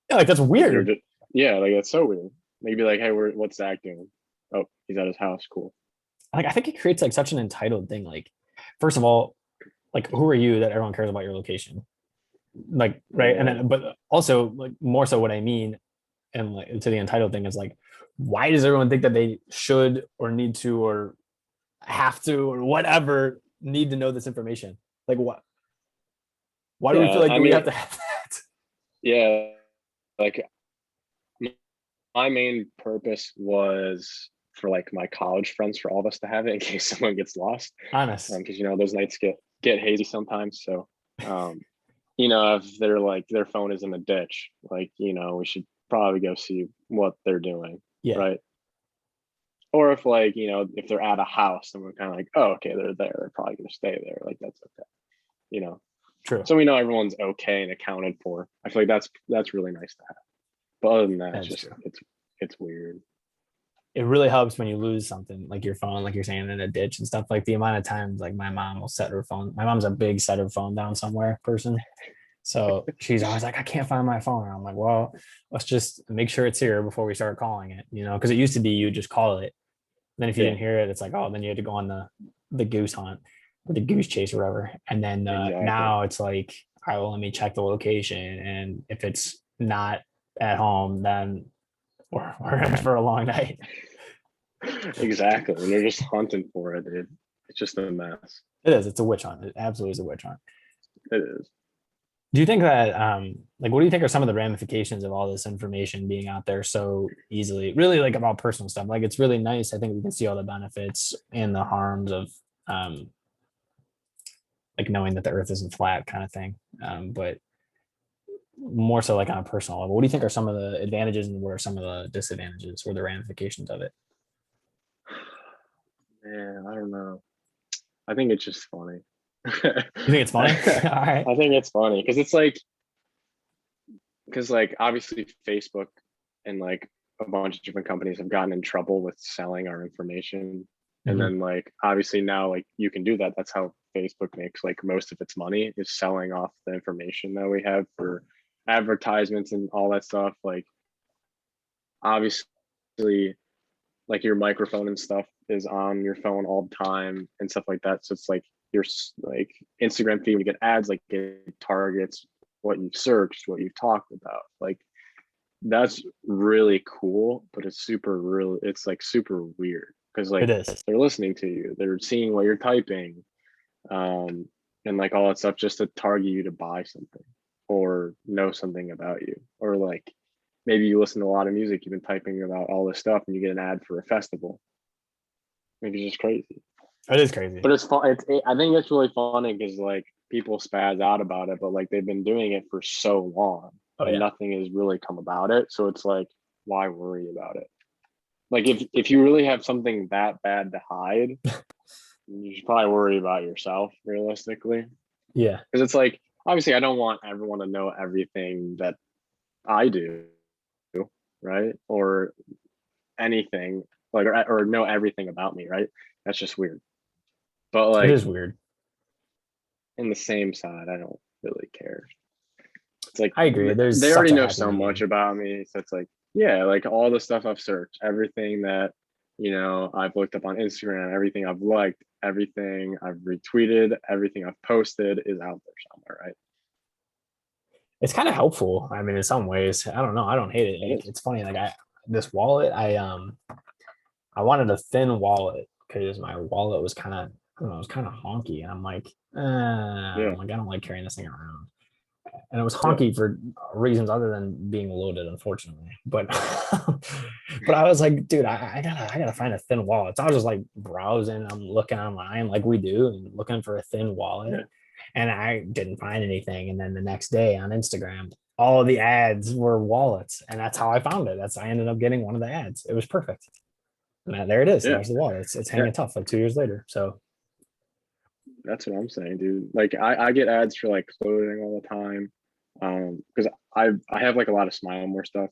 Yeah, like that's Like they're weird. just yeah, like that's so weird. Maybe like, hey, what's Zach doing? Oh, he's at his house. Cool. Like I think it creates like such an entitled thing. Like, first of all, like who are you that everyone cares about your location? like, right. And then, but also like more so what I mean, and like to the entitled thing is like, why does everyone think that they should or need to or have to or whatever need to know this information? Like what? Why do we feel Yeah, like I we have mean, to have that? yeah, like my main purpose was for like my college friends, for all of us to have it in case someone gets lost. Honest. Because you know those nights get hazy sometimes. So um, you know, if they're like their phone is in the ditch, like, you know, we should probably go see what they're doing, Yeah, right? Or if like, you know, if they're at a house and we're kind of like, oh, okay, they're there, they're probably gonna stay there. Like that's okay, you know. true. So we know everyone's okay and accounted for. I feel like that's really nice to have. But other than that, it's That's just true. it's weird. It really helps when you lose something like your phone, like you're saying, in a ditch and stuff. Like the amount of times like my mom will set her phone. My mom's a big set her phone down somewhere person. So she's always like, I can't find my phone. And I'm like, well, let's just make sure it's here before we start calling it, you know, because it used to be you just call it. Then if you Yeah, didn't hear it, it's like, oh, then you had to go on the goose hunt or the goose chase or whatever. And then exactly. now it's like, all right, well, let me check the location. And if it's not at home, then we're in for a long night. Exactly. And they're just hunting for it, dude. It's just a mess. It is. It's a witch hunt. It absolutely is a witch hunt. It is. Do you think that, like, what do you think are some of the ramifications of all this information being out there so easily? Really, like about personal stuff. Like, it's really nice. I think we can see all the benefits and the harms of, like, knowing that the Earth isn't flat, kind of thing. But more so, like on a personal level, what do you think are some of the advantages and what are some of the disadvantages or the ramifications of it? Man, I don't know. I think it's just funny. You think it's funny? All right. I think it's funny because it's like, because like obviously Facebook and like a bunch of different companies have gotten in trouble with selling our information. And Mm-hmm. then like obviously now like you can do that. That's how Facebook makes like most of its money, is selling off the information that we have for advertisements and all that stuff. Like obviously like your microphone and stuff is on your phone all the time and stuff like that. So it's like your like Instagram feed, when you get ads, like it targets what you've searched, what you've talked about. Like that's really cool, but it's super real. It's like super weird because It like is. they're listening to you, they're seeing what you're typing, um, and like all that stuff just to target you to buy something or know something about you, or like maybe you listen to a lot of music, you've been typing about all this stuff, and you get an ad for a festival. Like it's just crazy. It is crazy. But it's fun. I think it's really funny because like people spaz out about it, but like they've been doing it for so long Oh and yeah. nothing has really come about it. So it's like, why worry about it? Like if you really have something that bad to hide, you should probably worry about yourself realistically. Yeah. Because it's like obviously I don't want everyone to know everything that I do, right? Or anything like or know everything about me, right? That's just weird. But It like is weird. in the same side, I don't really care. It's like I agree. There's they such already a know happy so much medium. about me. So it's like, yeah, like all the stuff I've searched, everything that, you know, I've looked up on Instagram, everything I've liked, everything I've retweeted, everything I've posted is out there somewhere, right? It's kind of helpful. I mean, in some ways, I don't know. I don't hate it. It Like, is. it's funny. Like this wallet, I wanted a thin wallet because my wallet was kind of, I don't know, it was kind of honky, and Yeah. I don't like carrying this thing around. And it was Yeah. honky for reasons other than being loaded, unfortunately. But but I was like, dude, I gotta find a thin wallet. So I was just like browsing, I'm looking online like we do, and looking for a thin wallet, Yeah. and I didn't find anything. And then the next day on Instagram, all of the ads were wallets, and that's how I found it. I ended up getting one of the ads. It was perfect. And there it is. Yeah. There's the wallet. It's Yeah. hanging tough like 2 years later. So That's what I'm saying, dude. Like I get ads for like clothing all the time. Because I have like a lot of smile more stuff.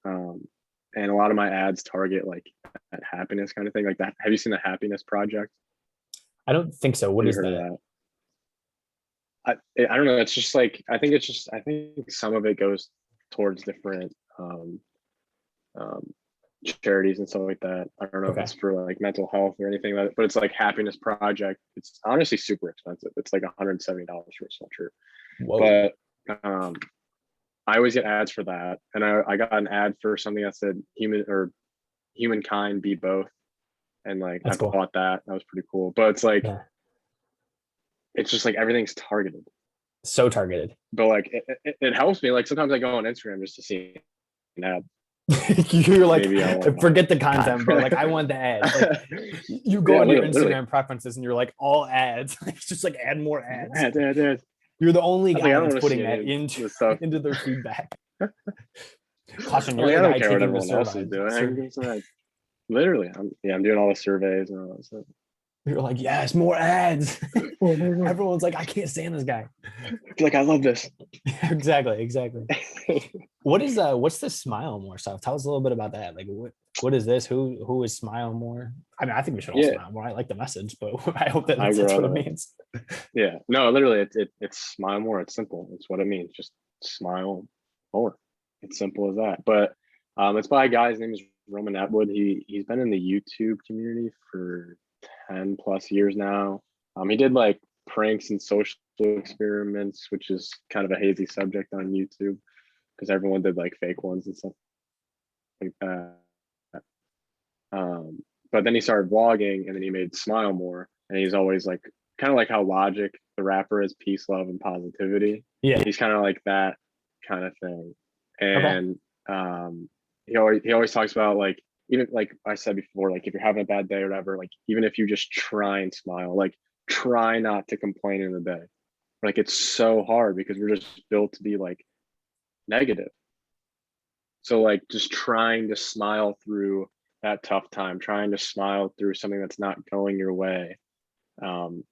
Um, and a lot of my ads target like that happiness kind of thing. Like that. Have you seen the Happiness Project? I don't think so. What Have you is heard of that? that? I don't know. It's just like I think some of it goes towards different um, charities and stuff like that. I don't know if Okay. it's for like mental health or anything like that, but it's like Happiness Project. It's honestly super expensive. It's like $170 for a sweatshirt. Whoa. But Um, I always get ads for that, and I got an ad for something that said humankind be both, and like I That's cool. bought that. That was pretty cool. But it's like Yeah. it's just like everything's targeted. So targeted. But like it helps me. Like sometimes I go on Instagram just to see an ad. You're like, Maybe I won't. forget the content, bro. Like, I want the ads. Like, you go Yeah, on your literally. Instagram preferences and you're like, all ads. It's just like add more ads. Ads. You're the only I was like, I guy don't that's want to see putting that any of into this stuff. into their feedback. Caution, I'm you're like, the I don't guy care what taking the everyone else is survey. doing. I can give some ads. Literally, I'm doing all the surveys and all that stuff. You're like, yes, more ads. Oh, no. Everyone's like, I can't stand this guy. Like, I love this. Exactly. What's the Smile More stuff? Tell us a little bit about that. Like, what is this? Who is Smile More? I mean, I think we should all Yeah, smile more. I like the message, but I hope that I that's grew what up. it means. Yeah, no, literally, it's smile more. It's simple. It's what it means. Just smile more. It's simple as that. But it's by a guy. His name is Roman Atwood. He's been in the YouTube community for 10 plus years now. He did like pranks and social experiments, which is kind of a hazy subject on YouTube because everyone did like fake ones and stuff like that. Um, but then he started vlogging and then he made Smile More. And he's always like kind of like how Logic, the rapper, is peace, love, and positivity. Yeah. He's kind of like that kind of thing. Okay. And he always talks about like, even like I said before, like if you're having a bad day or whatever, like even if you just try and smile, like try not to complain in the day. Like it's so hard because we're just built to be like negative. So like just trying to smile through that tough time, trying to smile through something that's not going your way. Um,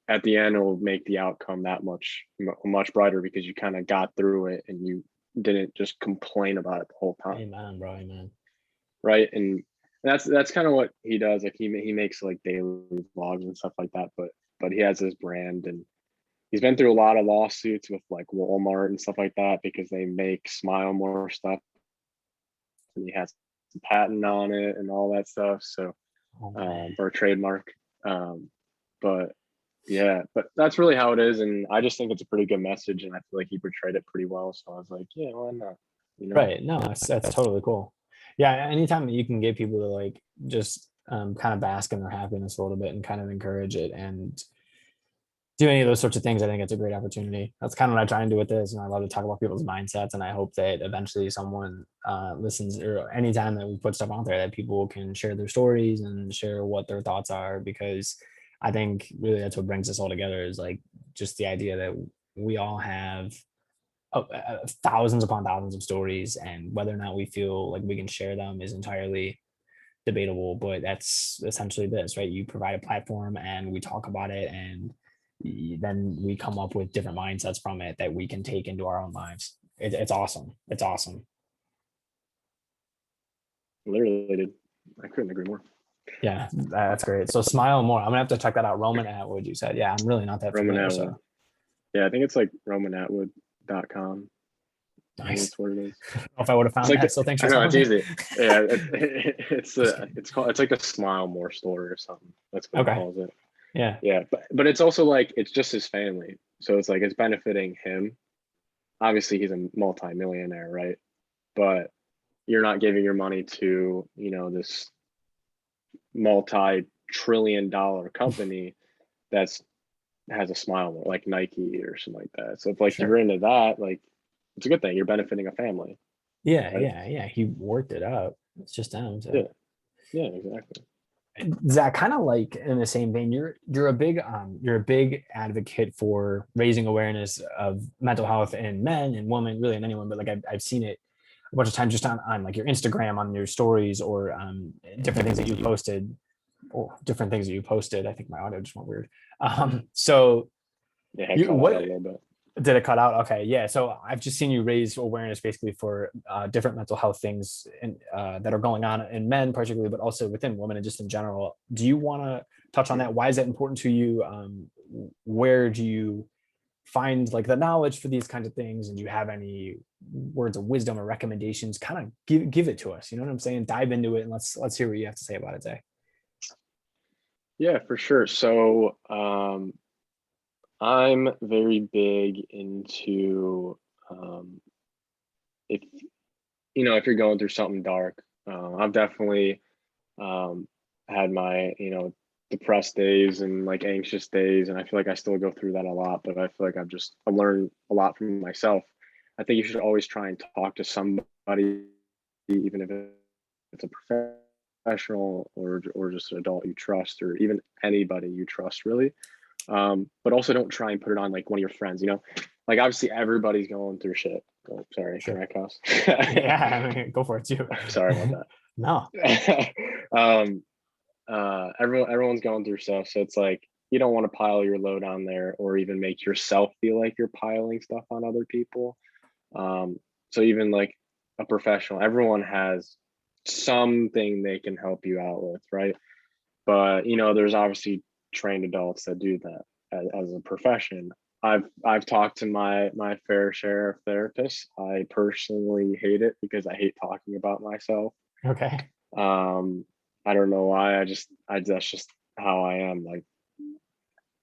at the end, it will make the outcome that much brighter because you kind of got through it and you didn't just complain about it the whole time, Amen, bro. Amen. right? And that's kind of what he does. Like he makes like daily vlogs and stuff like that, but he has his brand and he's been through a lot of lawsuits with like Walmart and stuff like that because they make Smile More stuff and he has a patent on it and all that stuff. So for a trademark. But yeah, but that's really how it is. And I just think it's a pretty good message. And I feel like he portrayed it pretty well. So I was like, yeah, why not? You know? Right. No, that's totally cool. Yeah. Anytime that you can get people to like just kind of bask in their happiness a little bit and kind of encourage it and do any of those sorts of things, I think it's a great opportunity. That's kind of what I try and do with this. And I love to talk about people's mindsets. And I hope that eventually someone listens, or anytime that we put stuff out there, that people can share their stories and share what their thoughts are, because I think really that's what brings us all together, is like just the idea that we all have thousands upon thousands of stories, and whether or not we feel like we can share them is entirely debatable. But that's essentially this, right? You provide a platform and we talk about it, and then we come up with different mindsets from it that we can take into our own lives. It's awesome. It's awesome. Literally, dude. I couldn't agree more. Yeah, that's great. So Smile More. I'm gonna have to check that out. Roman Atwood, you said. Yeah, I'm really not that Roman familiar. Atwood. So Yeah, I think it's like romanatwood.com. nice. That's what it is. I don't know if I would have found It's like that. So thanks I for know telling it's me. easy. Yeah, it's like the Smile More store or something. That's what he Okay. calls it. Yeah. Yeah, but it's also like it's just his family, so it's like it's benefiting him. Obviously, he's a multi-millionaire, right? But you're not giving your money to this multi-trillion-dollar company that's has a smile like Nike or something like that. So if like you're Sure. into that, like it's a good thing. You're benefiting a family, Yeah. right? Yeah. He worked it up. It's just him. So Yeah, yeah, exactly. Zach, kind of like in the same vein, you're a big advocate for raising awareness of mental health in men and women, really in anyone, but like I've seen it a bunch of times just on like your Instagram, on your stories, or different things that you posted, or different things that you posted. I think my audio just went weird. So Yeah, I you cut out a what little bit. did it cut out? Okay, yeah. So I've just seen you raise awareness basically for different mental health things that are going on in men, particularly, but also within women and just in general. Do you want to touch on that? Why is that important to you? Where do you find like the knowledge for these kinds of things? And do you have any words of wisdom or recommendations? Kind of give it to us. You know what I'm saying? Dive into it and let's hear what you have to say about it, Zach. Yeah, for sure. So I'm very big into if if you're going through something dark. I've definitely um, had my depressed days and like anxious days, and I feel like I still go through that a lot. But I feel like I've learned a lot from myself. I think you should always try and talk to somebody, even if it's a professional or just an adult you trust, or even anybody you trust, really. But also don't try and put it on like one of your friends, like obviously everybody's going through shit. Oh, sorry, can Sure. I cuss? Yeah, I mean, go for it too. Sorry about No. that. Everyone's going through stuff, so it's like you don't want to pile your load on there or even make yourself feel like you're piling stuff on other people. So even like a professional, everyone has something they can help you out with, right? But there's obviously trained adults that do that as a profession. I've talked to my fair share of therapists. I personally hate it because I hate talking about myself. Okay. um I don't know why. I that's just how I am. Like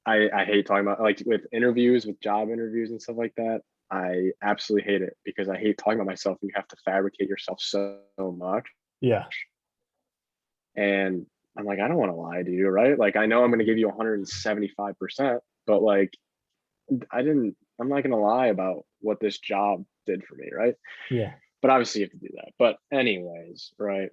I hate talking about, like, with interviews, with job interviews and stuff like that. I absolutely hate it because I hate talking about myself. You have to fabricate yourself so much. Yeah. And I'm like, I don't want to lie to you, right? Like, I know I'm going to give you 175%, but like, I'm not going to lie about what this job did for me, right? Yeah. But obviously, you have to do that. But, anyways, right?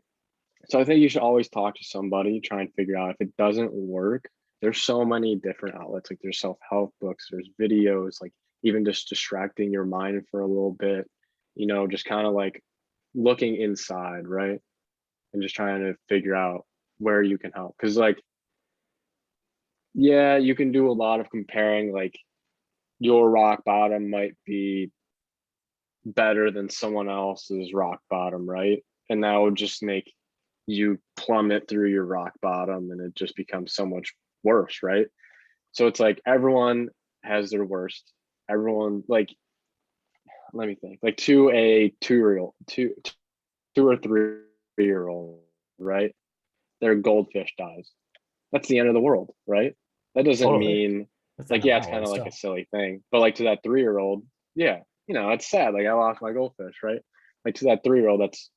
So I think you should always talk to somebody, try and figure out if it doesn't work. There's so many different outlets. Like, there's self-help books, there's videos, like even just distracting your mind for a little bit, just kind of like looking inside, right? And just trying to figure out where you can help. Because, like, yeah, you can do a lot of comparing. Like, your rock bottom might be better than someone else's rock bottom, right? And that would just make you plummet through your rock bottom and it just becomes so much worse, right? So it's like everyone has their worst. Everyone, like, let me think, like, to a 2 year old, two or 3 year old, right? Their goldfish dies. That's the end of the world, right? That doesn't Totally. mean, That's the like, end of yeah, my it's kind world of like a still. silly thing, but like to that 3 year old, yeah, it's sad. Like, I lost my goldfish, right? Like, to that 3 year old, that's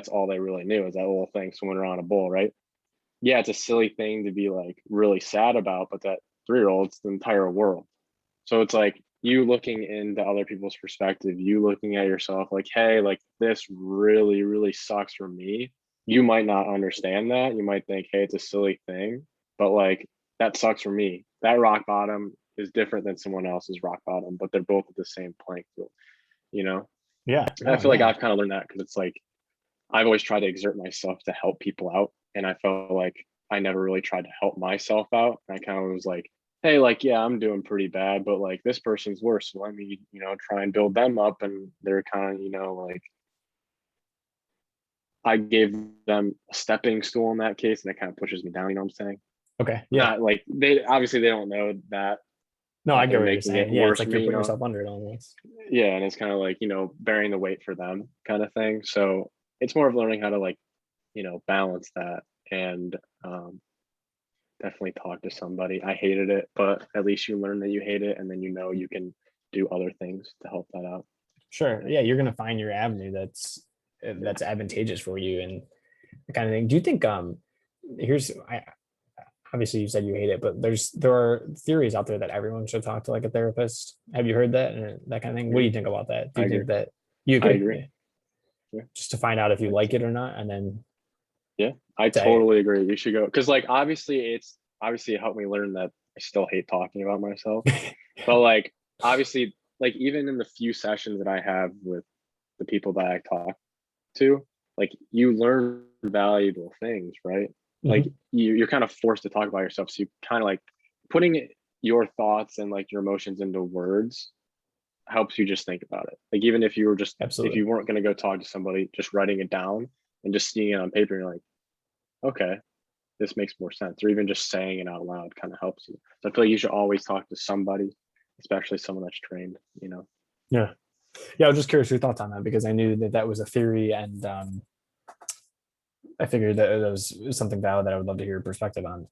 all they really knew is that little thing swimming around a bowl, right? Yeah, it's a silly thing to be like really sad about, but that 3 year old, it's the entire world. So it's like you looking into other people's perspective, you looking at yourself like, hey, like, this really, really sucks for me. You might not understand that. You might think, hey, it's a silly thing, but like, that sucks for me. That rock bottom is different than someone else's rock bottom, but they're both at the same playing field, you know? Yeah. And I No, feel like yeah. I've kind of learned that because it's like I've always tried to exert myself to help people out. And I felt like I never really tried to help myself out. I kind of was like, hey, like, yeah, I'm doing pretty bad, but like, this person's worse. So let me, try and build them up. And they're kind of, like, I gave them a stepping stool in that case. And it kind of pushes me down. You know what I'm saying? Okay. Yeah. Not like they don't know that, No, I that get they're what you're making it saying. Yeah, it's worse for like you're me, putting yourself under it almost. Yeah. And it's kind of like, bearing the weight for them kind of thing. So it's more of learning how to, like, balance that. And definitely talk to somebody. I hated it, but at least you learn that you hate it, and then you can do other things to help that out. Sure. Yeah, Yeah, you're gonna find your avenue yeah, that's advantageous for you and that kind of thing. Do you think here's I obviously you said you hate it, but there are theories out there that everyone should talk to like a therapist. Have you heard that and that kind of thing? What do you mhm. think about that? Do I you agree. think that you I agree? agree. Yeah. Yeah, Just to find out if you I think like it so. or not, and then Yeah, I say, totally agree. You should go because, like, obviously it helped me learn that I still hate talking about myself, but like, obviously, like, even in the few sessions that I have with the people that I talk to, like, you learn valuable things, right? Like, Mhm. you're kind of forced to talk about yourself. So you kind of like putting your thoughts and like your emotions into words helps you just think about it. Like, even if Absolutely. you weren't going to go talk to somebody, just writing it down and just seeing it on paper, you're like, okay, this makes more sense. Or even just saying it out loud kind of helps you. So I feel like you should always talk to somebody, especially someone that's trained. Yeah. Yeah, I was just curious your thoughts on that because I knew that that was a theory, and I figured that it was something valid that I would love to hear your perspective on.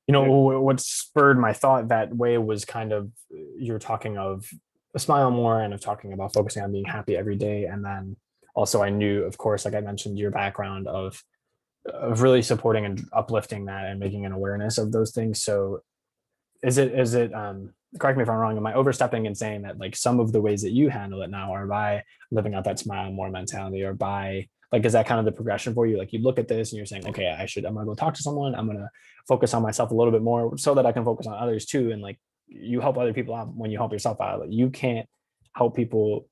Yeah. what spurred my thought that way was kind of you're talking of a smile more and of talking about focusing on being happy every day. And then also I knew, of course, like I mentioned, your background of really supporting and uplifting that and making an awareness of those things. So is it correct me if I'm wrong, am I overstepping and saying that like some of the ways that you handle it now are by living out that smile more mentality, or by like, is that kind of the progression for you? Like you look at this and you're saying, okay, I'm gonna go talk to someone, I'm gonna focus on myself a little bit more so that I can focus on others too. And like you help other people out when you help yourself out. Like you can't help people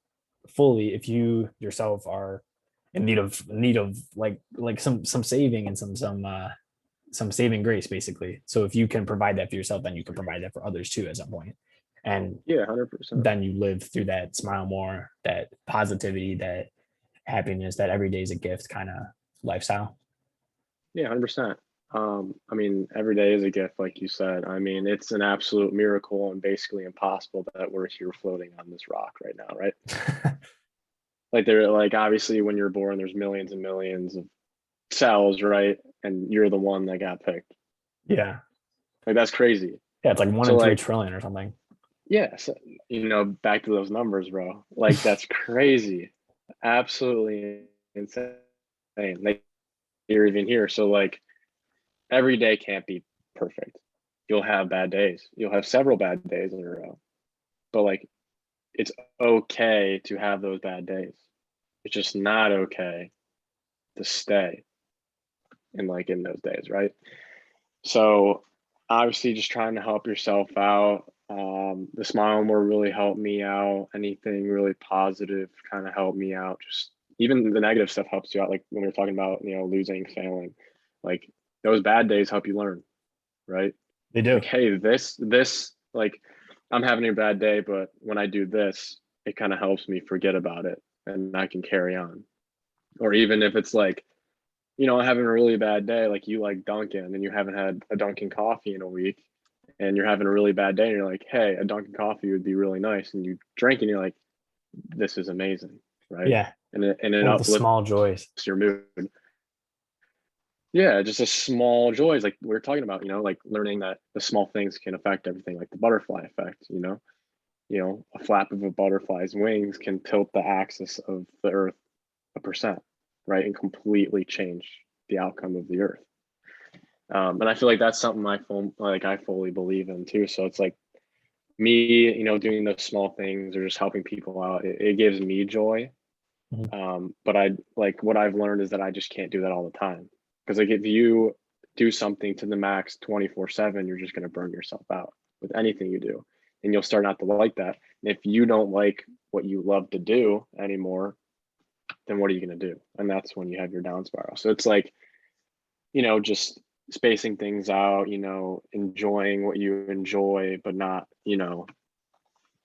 fully if you yourself are in need of like some saving and some saving grace, basically. So if you can provide that for yourself, then you can provide that for others too at some point. And Yeah, 100%. then you live through that smile more, that positivity, that happiness, that every day is a gift kind of lifestyle. Yeah, 100%. I mean, every day is a gift, like you said. I mean, it's an absolute miracle and basically impossible that we're here floating on this rock right now, right? Like they're like obviously when you're born, there's millions and millions of cells, right? And you're the one that got picked. Yeah. Like that's crazy. Yeah. It's like one So in three like, trillion or something. yeah, so, back to those numbers, bro. Like that's crazy. Absolutely insane. Like you're even here. So like every day can't be perfect. You'll have bad days. You'll have several bad days in a row. But like it's okay to have those bad days. It's just not okay to stay in those days, right? So obviously just trying to help yourself out. The smile more really helped me out. Anything really positive kind of helped me out. Just even the negative stuff helps you out. Like when we are talking about, losing, failing, like those bad days help you learn, right? They do. Like, hey, this, like I'm having a bad day, but when I do this, it kind of helps me forget about it and I can carry on. Or even if it's like, having a really bad day, like you like Dunkin' and you haven't had a Dunkin' coffee in a week and you're having a really bad day and you're like, hey, a Dunkin' coffee would be really nice. And you drink and you're like, this is amazing. Right. Yeah. And it One of the uplifts small joys. your mood. Yeah. Just a small joys. Like we are talking about, like learning that the small things can affect everything, like the butterfly effect, a flap of a butterfly's wings can tilt the axis of the earth 1%, right? And completely change the outcome of the earth. And I feel like that's something I fully believe in too. So it's like me, doing those small things or just helping people out. It gives me joy. Mhm. But I like what I've learned is that I just can't do that all the time. Because like if you do something to the max 24/7, you're just going to burn yourself out with anything you do. And you'll start not to like that. And if you don't like what you love to do anymore, then what are you going to do? And that's when you have your down spiral. So it's like, just spacing things out, enjoying what you enjoy, but not,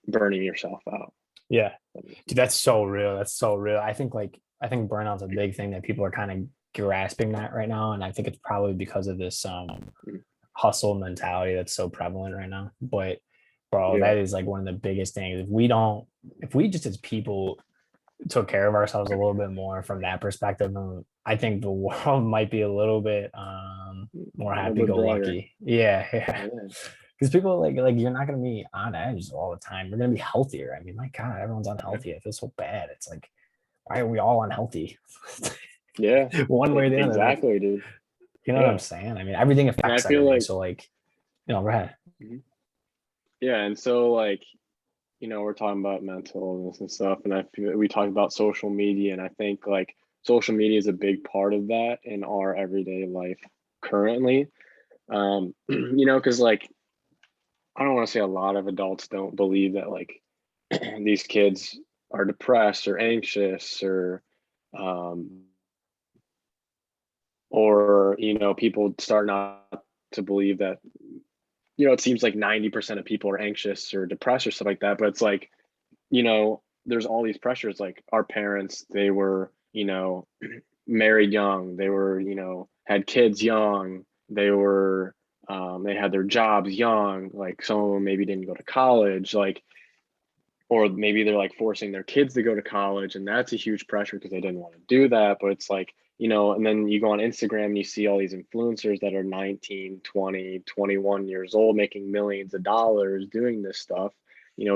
burning yourself out. Yeah. Dude, that's so real. That's so real. I think burnout's a big thing that people are kind of grasping that right now. And I think it's probably because of this hustle mentality that's so prevalent right now. But bro, Yeah. that is like one of the biggest things. If we just as people took care of ourselves a little bit more from that perspective, I think the world might be a little bit more A little bit brighter. happy-go-lucky. Yeah, yeah. Yeah. Because people like you're not gonna be on edge all the time. You're gonna be healthier. I mean, my God, everyone's unhealthy. I feel so bad. It's like, why are we all unhealthy? Yeah. One way or the other. Like, Exactly, dude. you know what I'm Yeah. saying? I mean, everything And I affects feel everything. like, So like, go ahead. mhm. Yeah. And so like, we're talking about mental illness and stuff. And I feel we talk about social media. And I think like social media is a big part of that in our everyday life currently. Because like I don't want to say a lot of adults don't believe that like these kids are depressed or anxious um, or people start not to believe that it seems like 90% of people are anxious or depressed or stuff like that, but it's like there's all these pressures. Like our parents, they were married young, they were had kids young, they were they had their jobs young, like some of them maybe didn't go to college, like, or maybe they're like forcing their kids to go to college and that's a huge pressure because they didn't want to do that. But it's like and then you go on Instagram and you see all these influencers that are 19, 20, 21 years old, making millions of dollars doing this stuff,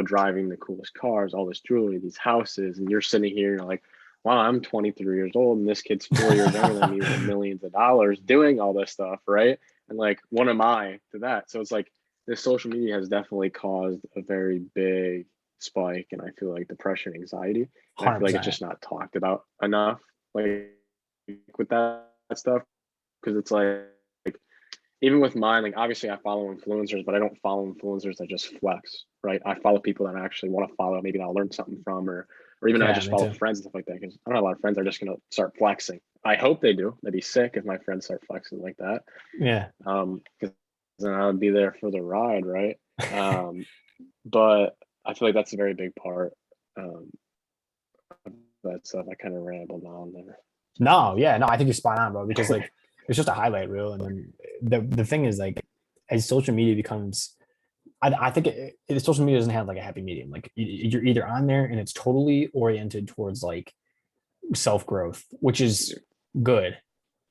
driving the coolest cars, all this jewelry, these houses. And you're sitting here and you're like, wow, I'm 23 years old and this kid's 4 years younger than me with millions of dollars doing all this stuff, right? And like, what am I to that? So it's like this social media has definitely caused a very big spike, and I feel like depression, anxiety. And I feel like it's 100%. just not talked about enough, like with that stuff, because it's like even with mine, like obviously I follow influencers, but I don't follow influencers that just flex, right? I follow people that I actually want to follow, maybe I'll learn something from, or even I Yeah, just me follow too. friends and stuff like that, because I don't have a lot of friends that are just gonna start flexing. I hope they do. That'd be sick if my friends start flexing like that. Yeah. Because then I would be there for the ride, right? But I feel like that's a very big part of that stuff. I kind of rambled on there. No, yeah, no, I think you're spot on, bro. Because like it's just a highlight reel, and then the thing is like as social media becomes, I think social media doesn't have like a happy medium. Like you're either on there and it's totally oriented towards like self growth, which is good,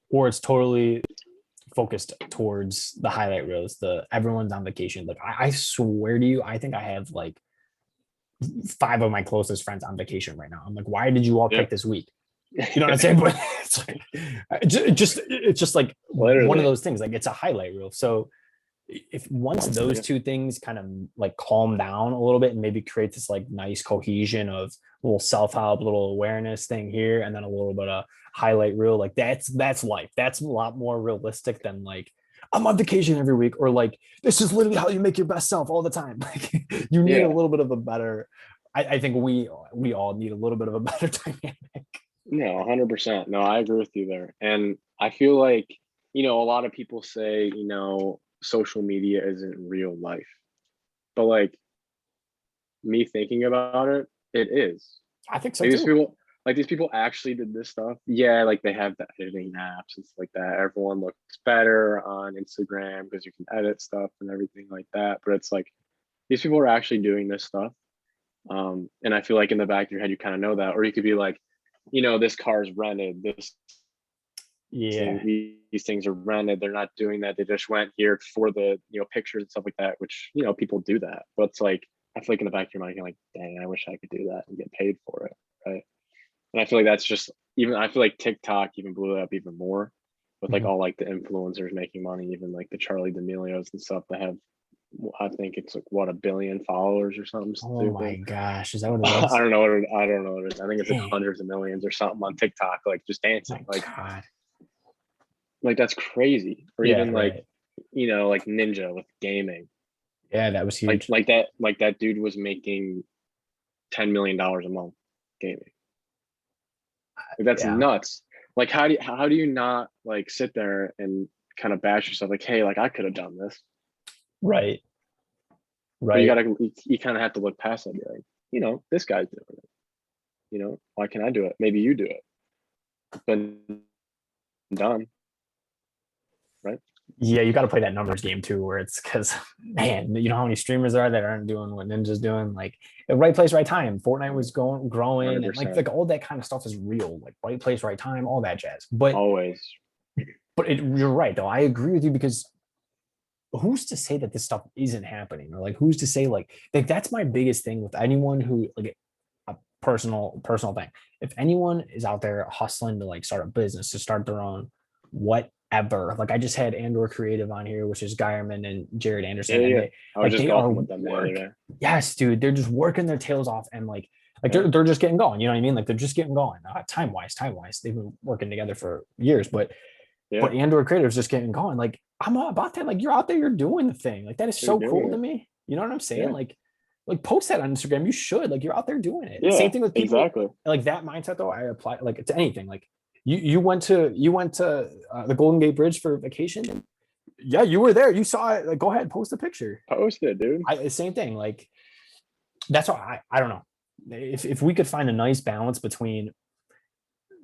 or it's totally focused towards the highlight reels. The everyone's on vacation. Like I swear to you, I think I have like five of my closest friends on vacation right now. I'm like, why did you all Yeah. pick this week? You know what I'm saying? But it's like, it's just like one of Literally. those things. Like it's a highlight reel. So if once those two things kind of like calm down a little bit and maybe create this like nice cohesion of little self-help, little awareness thing here, and then a little bit of highlight reel, like that's life. That's a lot more realistic than like I'm on vacation every week, or like this is literally how you make your best self all the time. Like you need a Yeah. little bit of a better. I think we all need a little bit of a better dynamic. No, 100%. No, I agree with you there. And I feel like, a lot of people say, social media isn't real life. But like me thinking about it, it is. I think so Like too. these people actually did this stuff. Yeah, like they have the editing apps and stuff like that. Everyone looks better on Instagram because you can edit stuff and everything like that. But it's like these people are actually doing this stuff. And I feel like in the back of your head, you kind of know that, or you could be like, this car's rented. Yeah, These things are rented. They're not doing that. They just went here for the pictures and stuff like that, which people do that. But it's like I feel like in the back of your mind, you're like, dang, I wish I could do that and get paid for it, right? And I feel like that's just even. I feel like TikTok even blew it up even more with like mm-hmm. all like the influencers making money, even like the Charlie D'Amelios and stuff that have. I think it's like what 1 billion followers or something Oh stupid. my gosh, is that what it I is? don't know what I don't know what it is. I think it's like Dang. hundreds of millions or something on TikTok, like just My dancing. God. Like that's crazy. Or Yeah, even like, right. like Ninja with gaming. Yeah, that was Like huge. that dude was making $10 million a month gaming. Like that's Yeah, nuts. Like how do you not like sit there and kind of bash yourself like, hey, like I could have done this. right, But right. you kind of have to look past that and be like, this guy's doing it. Why can't I do it? Maybe you do it. It's been done, right? Yeah, you got to play that numbers game too, where it's because man, you know how many streamers there are that aren't doing what Ninja's doing. Like right place, right time. Fortnite was growing, and like 100%. all that kind of stuff is real. Like right place, right time, all that jazz. But Always. you're right though. I agree with you because who's to say that this stuff isn't happening, or like who's to say like that's my biggest thing with anyone who like a personal thing. If anyone is out there hustling to like start a business, to start their own whatever, like I just had Andor Creative on here, which is Geierman and Jared Yeah, Anderson, and yeah. I was just they are golfing with them the other day. yes, dude, they're just working their tails off, and like Yeah. they're just getting going. You know what I mean? Like they're just getting going. Time wise, they've been working together for years, Yeah. but Andor Creative is just getting going. Like I'm all about that. Like you're out there, you're doing the thing. Like that is They're so cool doing to it. me. You know what I'm saying? Yeah. Like post that on Instagram. You should. Like you're out there doing it. Same Yeah, thing with people exactly. like that mindset though. I apply like to anything. Like you went to the Golden Gate Bridge for vacation. And yeah, you were there. You saw it. Like go ahead, post a picture. Post it, dude. Same thing. Like that's why I don't know. If we could find a nice balance between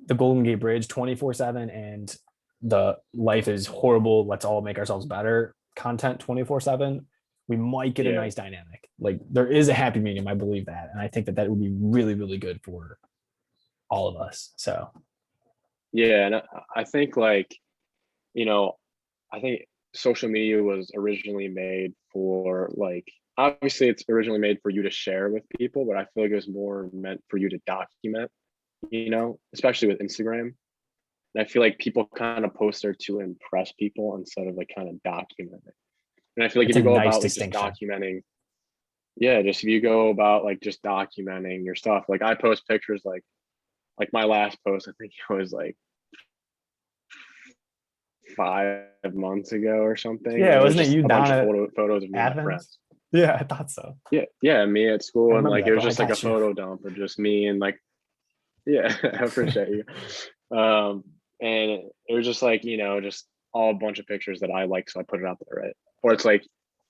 the Golden Gate Bridge 24/7 and the life is horrible, let's all make ourselves better content 24/7, we might get a Yeah. nice dynamic. Like there is a happy medium, I believe that, and I think that would be really really good for all of us. So Yeah, and I think like, you know, I think social media was originally made for like, obviously it's originally made for you to share with people, but I feel like it was more meant for you to document, especially with Instagram. And I feel like people kind of post there to impress people instead of like kind of document it. And I feel like It's if a you go nice about like just distinction. documenting, yeah, just if you go about like just documenting your stuff, like I post pictures like my last post, I think it was like 5 months ago or something. And Yeah, it was wasn't it just you a down bunch of at photos of me and my Athens? friends. Yeah, I thought so. Yeah, yeah, me at I school, and remember like that, it was bro. I just like a got you. photo dump of just me and like, yeah, I appreciate you. Um, and it was just like, just all a bunch of pictures that I like, so I put it out there, right? Or it's like,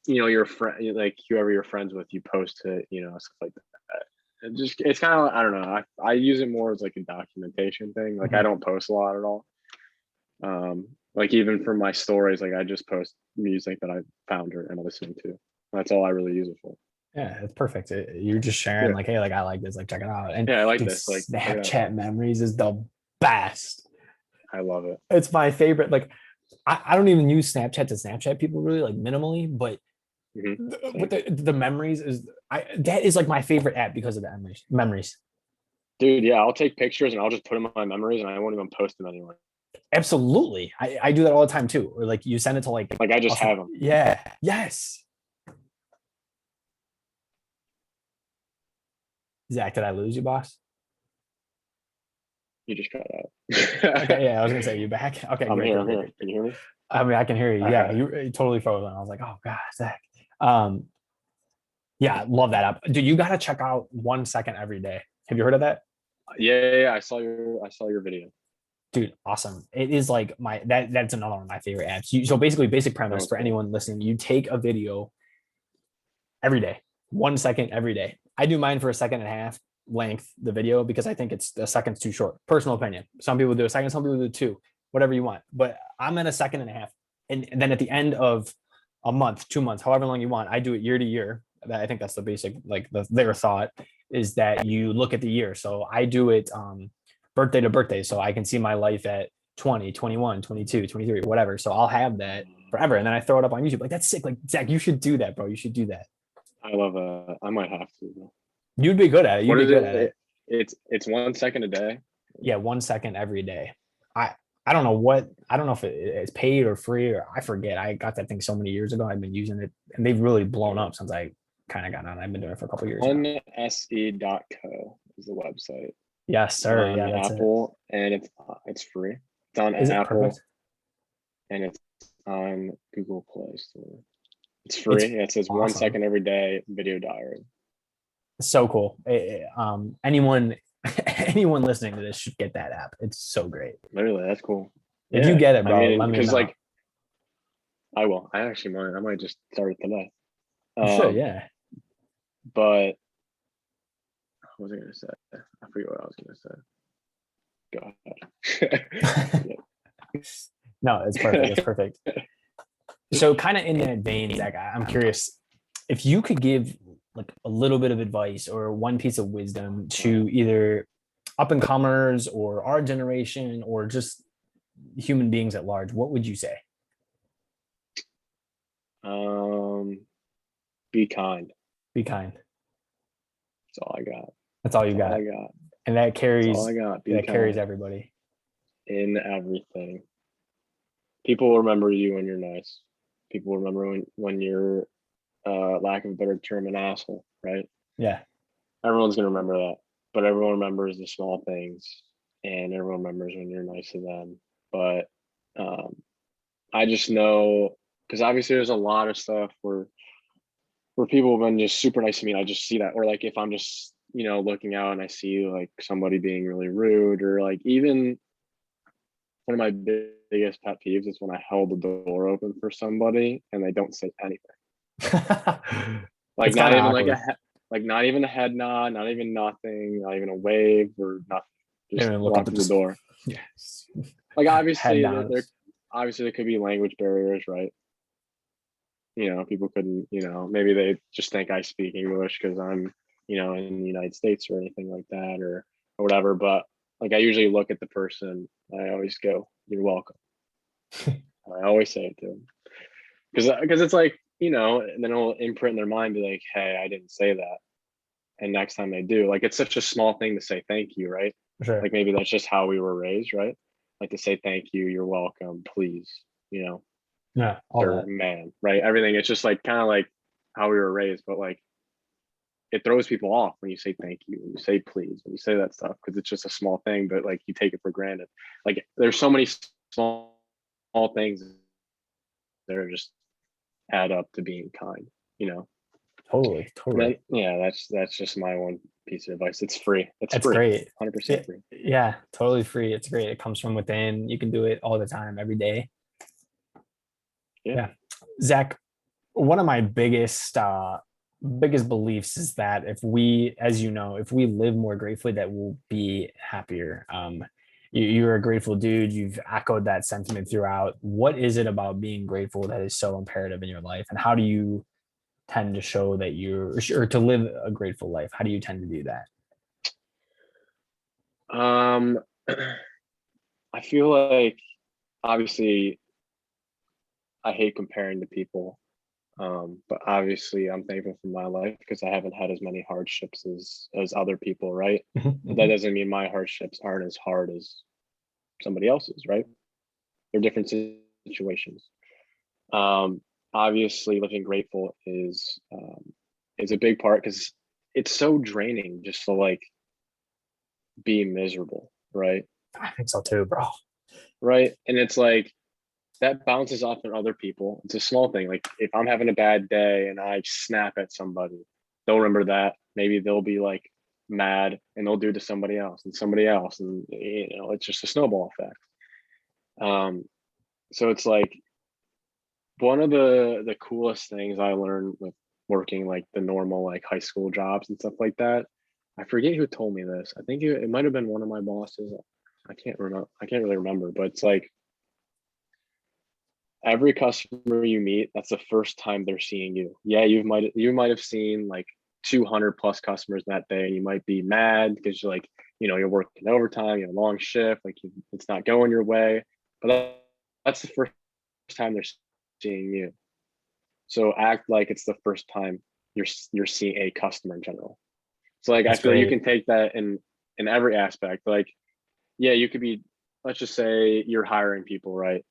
your friend, like whoever you're friends with, you post it, stuff like that. It's kind of, I don't know. I use it more as like a documentation thing. Like I Mhm. don't post a lot at all. Like even for my stories, like I just post music that I found or am listening to. That's all I really use it for. Yeah, it's perfect. You're just sharing Yeah. like, hey, like I like this, like check it out. And Yeah, I like dude, this. Like, check it out. Snapchat memories is the best. I love it. It's my favorite. Like I don't even use Snapchat to Snapchat people really like minimally, but with Same. the memories is that is like my favorite app because of the memories. Dude, yeah, I'll take pictures and I'll just put them on my memories and I won't even post them anywhere. Absolutely. I do that all the time too. Or like you send it to like Like I just also, have them. yeah, yes. Zach, did I lose you, boss? You just cut Okay, out. yeah, I was gonna say you back. Okay, I'm great, here. great, I'm great, here. great. Can you hear me? I mean, I can hear you. Yeah, Okay. you totally froze. And I was like, oh god, Zach. Um, yeah, love that app. Dude, you gotta check out 1 second every day. Have you heard of that? Yeah. I saw your video. Dude, awesome. It is like that's another one of my favorite apps. So basically, basic That premise was for cool. anyone listening, you take a video every day, 1 second every day. I do mine for a second and a half length, the video, because I think it's a second's too short. Personal opinion. Some people do a second, some people do two, whatever you want. But I'm at a second and a half. And then at the end of a month, 2 months, however long you want, I do it year to year. I think that's the basic, like their thought is that you look at the year. So I do it birthday to birthday. So I can see my life at 20, 21, 22, 23, whatever. So I'll have that forever. And then I throw it up on YouTube. Like, that's sick. Like, Zach, you should do that, bro. You should do that. I love I might have to. You'd be good at it. You'd What be is good at it. it? It's 1 second a day. Yeah, 1 second every day. I I don't know what I don't know if it's paid or free or I forget. I got that thing so many years ago. I've been using it and they've really blown up since I kind of got on. I've been doing it for a couple of years now. OneSE.co is the website. Yes, It's sir. on Yeah, that's it. Apple and it's free. It's on Is it Apple perfect? and it's on Google Play Store. It's It's free. It says one awesome. second every day video diary. So cool. Anyone anyone listening to this should get that app. It's so great. Literally, that's cool. If you Yeah, get it, I bro, mean, let me because know. like I will. I actually might. I might just start it today. You should, Um, yeah. but what was I gonna say? I forget what I was gonna say. Go ahead. No, it's perfect. It's perfect. So, kind of in that vein, Zach, I'm curious if you could give like a little bit of advice or one piece of wisdom to either up and comers or our generation or just human beings at large, what would you say? um, be kind. Be kind. That's all I got. That's all you That's all got, I got. and that That's all I carries got. Be that carries kind everybody. in everything. People will remember you when you're nice. People will remember when you're, lack of a better term, an asshole, right? Yeah, Everyone's gonna remember that, but everyone remembers the small things, and everyone remembers when you're nice to them. But um, I just know because obviously there's a lot of stuff where people have been just super nice to me. And I just see that, or like if I'm just looking out and I see like somebody being really rude, or like even one of my biggest pet peeves is when I held the door open for somebody and they don't say anything. Like it's kind not of even like awkward. like not even a head nod, not even nothing, not even a wave or nothing. They Just don't even look up walk at through the this. door. Yes, Like head obviously there downs. obviously there could be language barriers, right? People couldn't, maybe they just think I speak English because I'm, in the United States or anything like that or whatever. But like I usually look at the person. I always go, "You're welcome." I always say it to them because it's like, and then it'll imprint in their mind, be like, "Hey, I didn't say that." And next time they do, like it's such a small thing to say thank you, right? Sure. Like maybe that's just how we were raised, right? Like to say thank you, you're welcome, please, Yeah. All sir, that. man, right? Everything. It's just like kind of like how we were raised, but like it throws people off when you say thank you, when you say please, when you say that stuff, because it's just a small thing, but like you take it for granted. Like there's so many small things that are just add up to being kind. Totally. And then Totally. yeah, that's just my one piece of advice. It's free. It's That's free. great. 100% Yeah, free. yeah, totally free. It's great. It comes from within. You can do it all the time, every day. Yeah. Yeah. Zach, one of my biggest beliefs is that if we, as you know, if we live more gratefully, that we'll be happier. You're a grateful dude. You've echoed that sentiment throughout. What is it about being grateful that is so imperative in your life, and how do you tend to show that you're, or to live a grateful life? How do you tend to do that? Um, I feel like obviously I hate comparing to people. But obviously I'm thankful for my life because I haven't had as many hardships as other people, right? But that doesn't mean my hardships aren't as hard as somebody else's, right? They're different situations. Um, Obviously living grateful is a big part because it's so draining just to like be miserable, right? I think so too, bro. Right. And it's like that bounces off on other people. It's a small thing. Like if I'm having a bad day and I snap at somebody, they'll remember that. Maybe they'll be like mad and they'll do it to somebody else and somebody else. And it's just a snowball effect. Um, so it's like one of the coolest things I learned with working like the normal like high school jobs and stuff like that. I forget who told me this. I think it might have been one of my bosses. I can't remember. I can't really remember, but it's like every customer you meet, that's the first time they're seeing you. Yeah, you might have seen like 200 plus customers that day, and you might be mad because you're like, you're working overtime, you have a long shift, like it's not going your way. But that's the first time they're seeing you. So act like it's the first time you're seeing a customer in general. So like I That's feel you great. can take that in every aspect. Like, yeah, you could be, let's just say you're hiring people, right?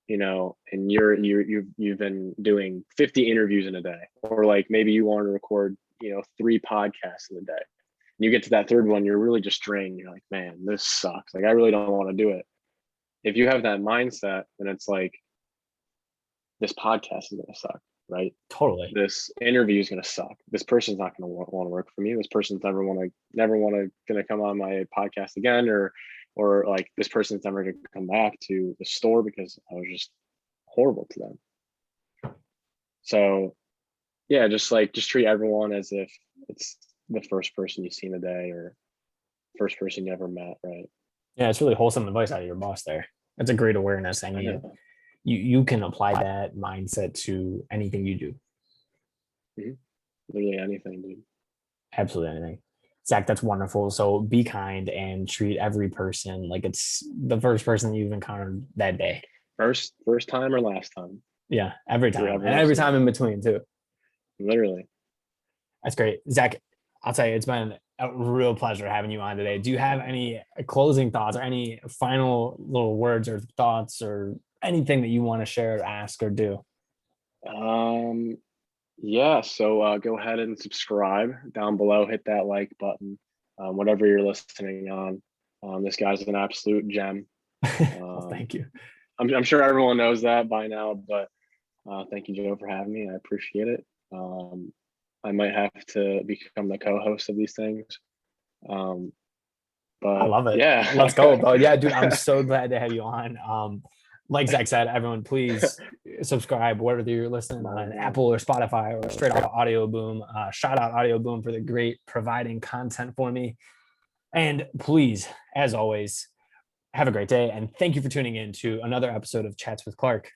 And you've been doing 50 interviews in a day, or like maybe you want to record, 3 podcasts in a day. And you get to that third one, you're really just drained. You're like, man, this sucks. Like, I really don't want to do it. If you have that mindset, then it's like, this podcast is going to suck, right? Totally. This interview is going to suck. This person's not going to want to work for me. This person's never want to going to come on my podcast again, or like this person's never going to come back to the store because I was just horrible to them. So yeah, just treat everyone as if it's the first person you see in a day or first person you ever met, right? Yeah, it's really wholesome advice out of your boss there. That's a great awareness, and I you know. you can apply that mindset to anything you do. Mm-hmm. Literally anything, dude. Absolutely anything. Zach, that's wonderful. So be kind and treat every person like it's the first person you've encountered that day. First time or last time Yeah, every you're time, ever and gonna every see time them. in between too. Literally. That's great. Zach, I'll tell you, it's been a real pleasure having you on today. Do you have any closing thoughts or any final little words or thoughts or anything that you want to share, or ask, or do? Um, yeah, so go ahead and subscribe down below, hit that like button, whatever you're listening on. This guy's an absolute gem. Well, Um, thank you. I'm sure everyone knows that by now, but thank you, Joe, for having me. I appreciate it. I might have to become the co-host of these things. Um, I but love it. Let's yeah. go, bro. Yeah, dude, I'm so glad to have you on. Like Zach said, everyone, please subscribe, whether you're listening on Apple or Spotify or straight off Audio Boom. Shout out Audio Boom for the great providing content for me. And please, as always, have a great day. And thank you for tuning in to another episode of Chats with Clark.